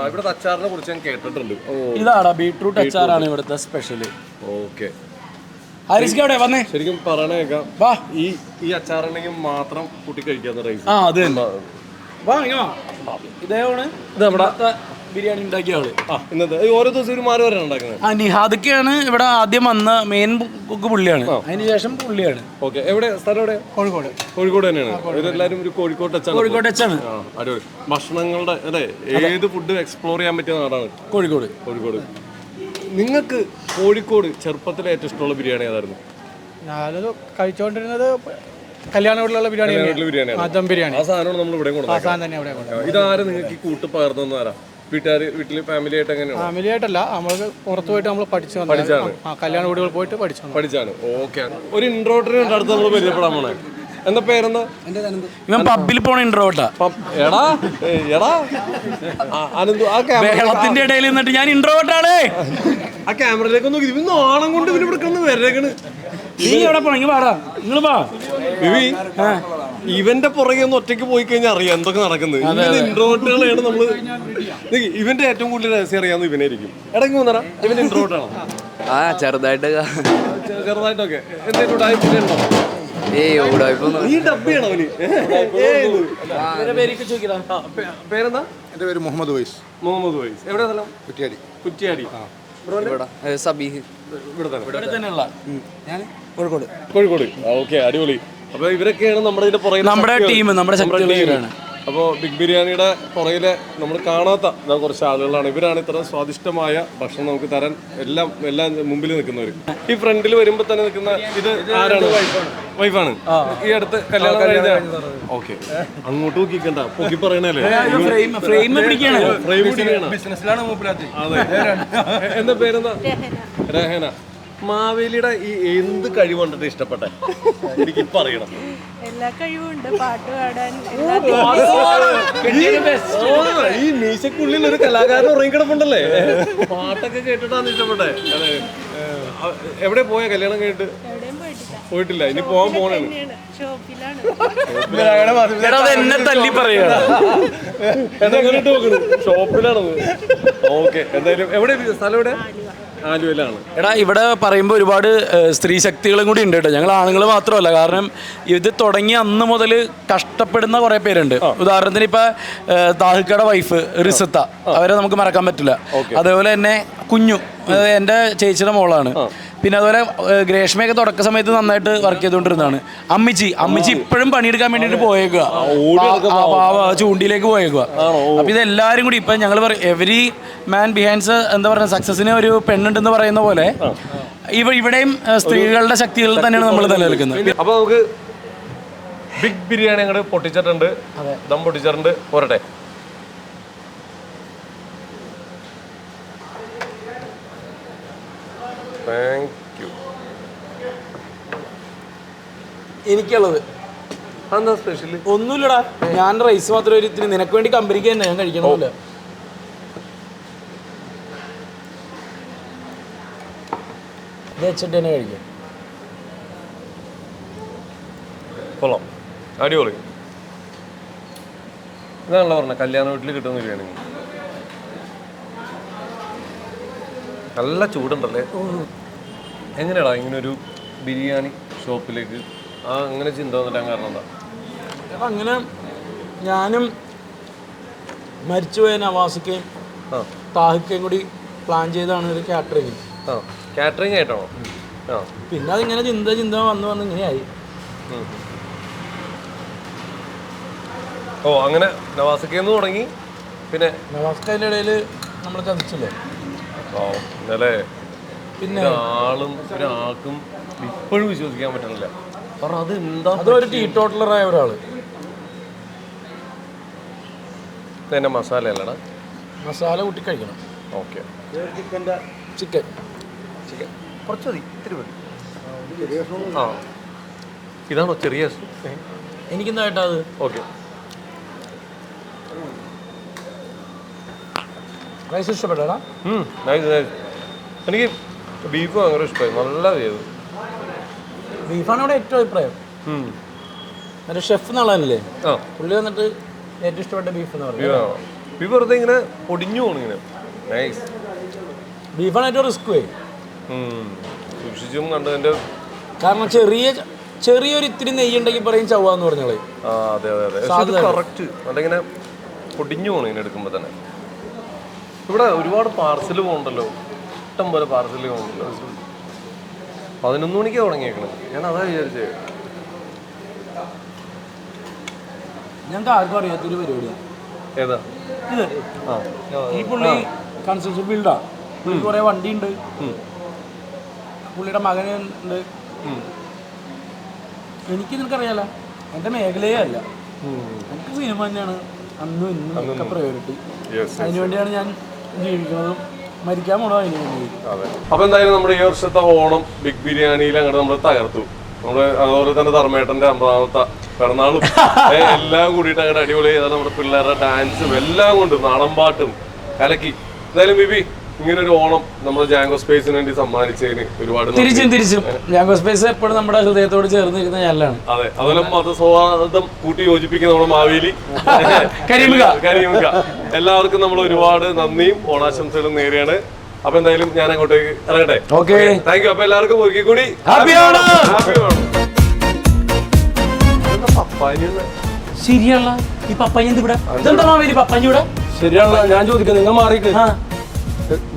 ഇവിടുത്തെ അച്ചാറിനെ കുറിച്ച് ഞാൻ കേട്ടിട്ടുണ്ട്. ഇതാടാ ബീട്രൂട്ട് അച്ചാറാണ് ഇവിടുത്തെ സ്പെഷ്യൽ. ഓക്കെ, വന്നേ. ശരിക്കും പറയണേക്കാം, ഈ അച്ചാറുണ്ടെങ്കിൽ മാത്രം കൂട്ടി കഴിക്കാവുന്ന റൈസ്. അത് തന്നെ. ഇതേമാണ് ഇത് നമ്മുടെ ബിരിയാണി ഉണ്ടാക്കിയ ആള്. ഇന്നത്തെ ഓരോ ദിവസം മാറി വരാൻ ഉണ്ടാക്കുന്നത്. നിഹാദൊക്കെയാണ് ഇവിടെ ആദ്യം വന്ന മെയിൻ കുക്ക്, പുള്ളിയാണ്. അതിനുശേഷം പുള്ളിയാണ്. ഓക്കെ, എവിടെ സ്ഥലം? എവിടെ? കോഴിക്കോട്. കോഴിക്കോട് തന്നെയാണ്. ഇവരെല്ലാരും ഒരു കോഴിക്കോട് ടച്ചാണ്. അടിപൊളി ഭക്ഷണങ്ങളുടെ അല്ലേ, ഏത് ഫുഡ് എക്സ്പ്ലോർ ചെയ്യാൻ പറ്റിയ നാടാണ് കോഴിക്കോട്. കോഴിക്കോട്. നിങ്ങൾക്ക് കോഴിക്കോട് ചെറുപ്പത്തിലെ ഏറ്റവും ഇഷ്ടമുള്ള ബിരിയാണി ഏതായിരുന്നു? ഞാനത് കഴിച്ചോണ്ടിരുന്നത് കല്യാണ വീട്ടിലുള്ള ബിരിയാണി, ദം ബിരിയാണി. ആ സാധനമാണ് നമ്മൾ ഇവിടെ കൊണ്ടുവന്നത്. ഇതാരാ നിങ്ങൾക്ക് കൂട്ട് പകർന്നു? ആരാ? വീട്ടില് ഫാമിലി ആയിട്ട് എങ്ങനെയാണ്? ഫാമിലി ആയിട്ടല്ല, നമ്മൾക്ക് പുറത്തു പോയിട്ട് നമ്മൾ പഠിച്ചാണ്, കല്യാണ വീടുകളിൽ പോയിട്ട് പഠിച്ചാണ്. ഓക്കെ, ഒരു ഇൻട്രോട്ടറി അടുത്ത് നമ്മൾ പരിചയപ്പെടാൻ പോണേ. എന്താ പേരെന്താ? ഇവൻ പബ്ബിൽ പോണ ഇൻട്രോട്ടാ. എടാ എടാ അനന്തു ആ വെള്ളത്തിന്റെ ഇടയിൽ നിന്നിട്ട് ഞാൻ ഇൻട്രോട്ടാണ്. ആ ക്യാമറയിലേക്ക് നോക്കി ഇവൻ നാണം കൊണ്ട് ഇവന് ഇവിടെ കിടന്ന് വരേക്കണ്. നീ എവിടെ പോണെങ്കി പാടാ, നിങ്ങൾ പാ. വിവി ഇവന്റെ പുറകെ ഒന്ന് ഒറ്റയ്ക്ക് പോയി കഴിഞ്ഞാൽ അറിയാം എന്തൊക്കെ നടക്കുന്നത്. ഇവന്റെ ഇൻട്രോവേർട്ടുകളെയാണ് നമ്മള്. ഇവന്റെ ഏറ്റവും കൂടുതൽ രഹസ്യം അറിയാവുന്ന ഇവനായിരിക്കും. ഇടയ്ക്ക് വന്നറാ ഇവന്റെ ഇൻട്രോവേർട്ടാണോ? ചെറുതായിട്ടൊക്കെ എന്തെങ്കിലും ഉണ്ടോ? ഈ ഡബ്ബിയാണോ അവന്? പേരെന്താ? എന്റെ പേര് മുഹമ്മദ് വൈസ്. മുഹമ്മദ് വൈസ്. എവിടെ സ്ഥലം? കുറ്റ്യാടി. കുറ്റ്യാടി. സബീഹ് ഇവിടെ തന്നെയുള്ള കോഴിക്കോട്. കോഴിക്കോട്. ഓക്കെ, അടിപൊളി. അപ്പൊ ഇവരൊക്കെയാണ് നമ്മുടെ ഇതിന്റെ പുറകിൽ നമ്മുടെ ടീം, നമ്മുടെ ശക്തിയാണ്. അപ്പോൾ ബിഗ് ബിരിയാണിയുടെ പുറകിലെ നമ്മൾ കാണാത്ത കുറച്ച് ആളുകളാണ്. ഇവരാണ് ഇത്ര സ്വാദിഷ്ടമായ ഭക്ഷണം നമുക്ക് തരാൻ എല്ലാം മുമ്പിൽ നിൽക്കുന്നവർ. ഈ ഫ്രണ്ടിൽ വരുമ്പോൾ തന്നെ നിൽക്കുന്ന ഇത് ആരാണ്? വൈഫാണ്. ഈ അടുത്ത് കല്യാണം കഴിഞ്ഞ. ഓക്കെ, അങ്ങോട്ട് നോക്കിക്കണ്ട, പൊക്കി പറയണല്ലേ. അതെ. എന്താ പേരെന്താ? രഹന. മാവേലിയുടെ ഈ എന്ത് കഴിവ് കണ്ടിട്ട് ഇഷ്ടപ്പെട്ടെ? എനിക്കിപ്പോ അറിയണം. എല്ലാ കഴിവുണ്ട്, പാട്ട് പാടാൻ. ഈ മീശക്കുള്ളിൽ ഒരു കലാകാരൻ ഉറങ്ങിക്കിടപ്പുണ്ടല്ലേ? പാട്ടൊക്കെ കേട്ടിട്ടാണ് ഇഷ്ടപ്പെട്ടെ. എവിടെ പോയ കല്യാണം കേട്ട്? പോയിട്ടില്ല, ഇനി പോകാൻ പോണാണ്. എന്നെ തല്ലി പറയാ. ഷോപ്പിലാണത്. ഓക്കെ, എന്തായാലും എവിടെ സ്ഥലം? എവിടെ? ആലുവയിലാണ്. എടാ, ഇവിടെ പറയുമ്പോൾ ഒരുപാട് സ്ത്രീ ശക്തികളും കൂടി ഉണ്ട് കേട്ടോ. ഞങ്ങൾ ആണുങ്ങൾ മാത്രമല്ല, കാരണം ഇത് തുടങ്ങിയ അന്ന് മുതൽ കഷ്ടപ്പെടുന്ന കുറേ പേരുണ്ട്. ഉദാഹരണത്തിന് ഇപ്പൊ താഹിക്കയുടെ വൈഫ് റിസത്ത, അവരെ നമുക്ക് മറക്കാൻ പറ്റില്ല. അതേപോലെ തന്നെ കുഞ്ഞു, എൻ്റെ ചേച്ചിയുടെ മോളാണ്. പിന്നെ അതുപോലെ ഗ്രേഷ്മയൊക്കെ തുടക്ക സമയത്ത് നന്നായിട്ട് വർക്ക് ചെയ്തുകൊണ്ടിരുന്നതാണ്. അമ്മിച്ചി ഇപ്പോഴും പണിയെടുക്കാൻ വേണ്ടിയിട്ട് പോയേക്കുക, ചൂണ്ടിയിലേക്ക് പോയേക്കുക. അപ്പൊ ഇതെല്ലാരും കൂടി ഇപ്പൊ ഞങ്ങൾ എവരി മാൻ ബിഹൈൻഡ്സ് എന്താ പറയുക, സക്സസിന് ഒരു പെണ്ണുണ്ടെന്ന് പറയുന്ന പോലെ ഇവിടെയും സ്ത്രീകളുടെ ശക്തികളിൽ തന്നെയാണ് നമ്മൾ നിലനിൽക്കുന്നത്. അപ്പൊ നമുക്ക് ബിഗ് ബിരിയാണി അങ്ങോട്ട് പൊട്ടിച്ചിട്ടുണ്ട്, ദം പൊട്ടിച്ചിട്ടുണ്ട്. പോരട്ടെ. Thank you. എനിക്കുള്ളത് എന്താ സ്പെഷ്യല്? ഒന്നുമില്ലടാ, ഞാൻ റൈസ് മാത്രം ഒരു ഇത്തിരി നിനക്ക് വേണ്ടി കമ്പനിക്ക് തന്നെ ഞാൻ കഴിക്കണമല്ലോ. ഇത് വെച്ചിട്ട് തന്നെ കഴിക്കും. കൊള്ളാം, അടിപൊളി. ഇതാണല്ലോ പറഞ്ഞ കല്യാണ വീട്ടിൽ കിട്ടുന്ന ബിരിയാണി. നല്ല ചൂടുണ്ടല്ലേ. എങ്ങനെയാടാ ഇങ്ങനൊരു ബിരിയാണി ഷോപ്പിലേക്ക് അങ്ങനെ ചിന്ത വന്നിട്ടാൻ കാരണം എന്താ? അങ്ങനെ ഞാനും മരിച്ചുപോയ നവാസിക്കയും താഹിക്കയും കൂടി പ്ലാൻ ചെയ്താണ് ഒരു കാറ്ററിങ്. കാറ്ററിംഗ് ആയിട്ടാണോ? പിന്നെ അതിങ്ങനെ ചിന്ത വന്ന് ഇങ്ങനെയായി. ഓ, അങ്ങനെ നവാസിക്കന്ന് തുടങ്ങി. പിന്നെ നവാസിക്കയുടെ ഇടയിൽ നമ്മൾ ചതിച്ചല്ലോ. ഇന്നലെ പിന്നെ ഒരാൾക്കും ഇപ്പോഴും വിശ്വസിക്കാൻ പറ്റണില്ല. കാരണം അത് എന്താ, അതൊരു ടീ ടോട്ടലറായ ഒരാള്. തന്നെ മസാല അല്ലടാ, മസാല കൂട്ടി കഴിക്കണം. ഓക്കെ. ചിക്കൻ കുറച്ച് മതി, ഇത്തിരി മതി. ആ, ഇതാണോ ചെറിയ? എനിക്കെന്തായിട്ടാ അത്? ഓക്കെ. റൈസ് ഇഷ്ടപ്പെട്ടാ? എനിക്ക് ബീഫ് ഭയങ്കര ഇഷ്ടമായി, നല്ല ചെയ്തു. ബീഫാണ് ഇവിടെ ഏറ്റവും അഭിപ്രായം. മറ്റേ ഷെഫ് എന്നുള്ളതല്ലേ, പുള്ളി വന്നിട്ട് ഏറ്റവും ഇഷ്ടപ്പെട്ട ബീഫ് എന്ന് പറഞ്ഞു. ബീഫ് വെറുതെ ഇങ്ങനെ പൊടിഞ്ഞു പോകണം ഇങ്ങനെ. നൈസ്. ബീഫാണ് ഏറ്റവും റിസ്ക് പോയി. സൂക്ഷിച്ചും കണ്ടതിൻ്റെ, കാരണം ചെറിയൊരു ഇത്തിരി നെയ്യ് ഉണ്ടെങ്കിൽ പറയും ചവ്വാന്ന് പറഞ്ഞോളെ. അതെ അതെ അതെ, കറക്റ്റ്. അതിങ്ങനെ പൊടിഞ്ഞു പോകണം ഇങ്ങനെ എടുക്കുമ്പോൾ തന്നെ. ഇവിടെ ഒരുപാട് പാർസൽ പോകുന്നുണ്ടല്ലോ, ഇഷ്ടം പോലെ പാർസൽ പോകുന്നുണ്ടല്ലോ. 11 മണിക്ക് തുടങ്ങിയേക്കണം. ഞാൻ അതാ വിചാരിച്ചേ. ഞങ്ങൾക്ക് ആർക്കും അറിയാത്തൊരു പരിപാടിയാണ്. ഏതാ ഇത്? ഈ പുള്ളി കൺസ്ട്രക്ഷൻ ഫീൽഡാ. പുള്ളി കുറേ വണ്ടിയുണ്ട്, പുള്ളിയുടെ മകനുണ്ട്. എനിക്ക് നിനക്കറിയാലോ, എൻ്റെ മേഖലയേ അല്ല. എനിക്ക് സിനിമ തന്നെയാണ് അന്നും ഇന്നും ഒക്കെ പ്രയോറിറ്റി. അതിനുവേണ്ടിയാണ് ഞാൻ ജീവിക്കുന്നതും മരിക്കാൻ പോണോ അതിന് വേണ്ടി. അതെ. അപ്പൊ എന്തായാലും നമ്മുടെ ഈ വർഷത്തെ ഓണം ബിഗ് ബിരിയാണിയിൽ അങ്ങോട്ട് നമ്മൾ തകർത്തു. നമ്മള് അതുപോലെ തന്നെ ധർമ്മേട്ടന്റെ 50ാമത്തെ പിറന്നാളും എല്ലാം കൂടിയിട്ട് അങ്ങനെ അടിപൊളി ചെയ്താൽ നമ്മുടെ പിള്ളേരുടെ ഡാൻസും എല്ലാം കൊണ്ടും നാടൻ പാട്ടും കലക്കി. എന്തായാലും ബിബി ഇങ്ങനെ ഒരു ഓണം നമ്മുടെ ജാങ്കോ സ്പേസിന് വേണ്ടി സമ്മാനിച്ചതിന് ഒരുപാട് തിരിച്ചും ജാങ്കോ സ്പേസ് എപ്പോഴും നമ്മുടെ ഹൃദയത്തോട് ചേർന്ന് നിൽക്കുന്ന ഞാനാണ്. അതെ, അതുപോലെ മതസൗഹാർദ്ദം കൂട്ടി യോജിപ്പിക്കുന്ന നമ്മുടെ മാവേലി കരിമുക എല്ലാവർക്കും നമ്മൾ ഒരുപാട് നന്ദിയും ഓണാശംസകളും നേരെയാണ്. അപ്പൊ എന്തായാലും ഞാൻ അങ്ങോട്ടേക്ക് ഇറങ്ങട്ടെ. Okay, thank you. അപ്പൊ എല്ലാവർക്കും ഒരിക്കൽ കൂടി ശരിയല്ല ഈ പപ്പായ ഇവിടെ ഇതെന്താ മാവേലി പപ്പായ ഇവിടെ? ശരിയാണല്ലോ, ഞാൻ ചോദിക്കാം, നിങ്ങൾ മാറിയിട്ട്.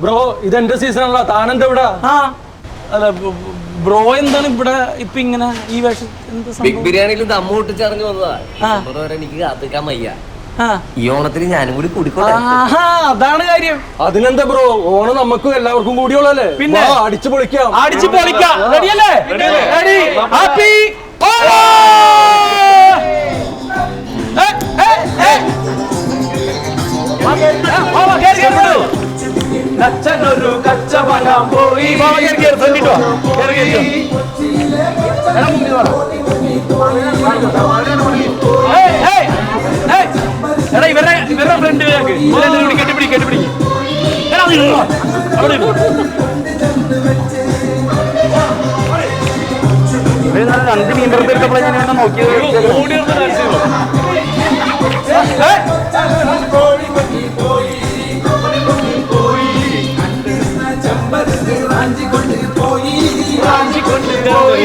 ബ്രോ ഇത് എന്റെ സീസൺ ആണല്ലോ, താനെന്താ ഇവിടെ? അല്ല ബ്രോ എന്താണ് ഇവിടെ ഇപ്പൊ ഇങ്ങനെ ഈ വേഷം? ബിഗ് ബിരിയാണിയിൽ ദമ്മ് പൊട്ടിച്ചറിഞ്ഞു വന്നതാ. എനിക്ക് കാത്തിക്കാൻ വയ്യ. ഈ ഓണത്തിന് ഞാനും കൂടി കൂടിക്കോട്ടെ. അതാണ് കാര്യം. അതിനെന്താ ബ്രോ, ഓണം നമുക്കും എല്ലാവർക്കും കൂടിയുള്ളല്ലേ? പിന്നെ അടിച്ചു പൊളിക്കാം. റെഡിയല്ലേ? ഹാപ്പി അച്ഛനൊരു കച്ചവടം പോയി. എടാ ഇവരുടെ ഫ്രണ്ട് കെട്ടിപ്പിടിക്കും. രണ്ട് മീൻപുറത്ത് എടുത്തപ്പോഴേ ഞാൻ എന്നെ നോക്കിയത്. പോയി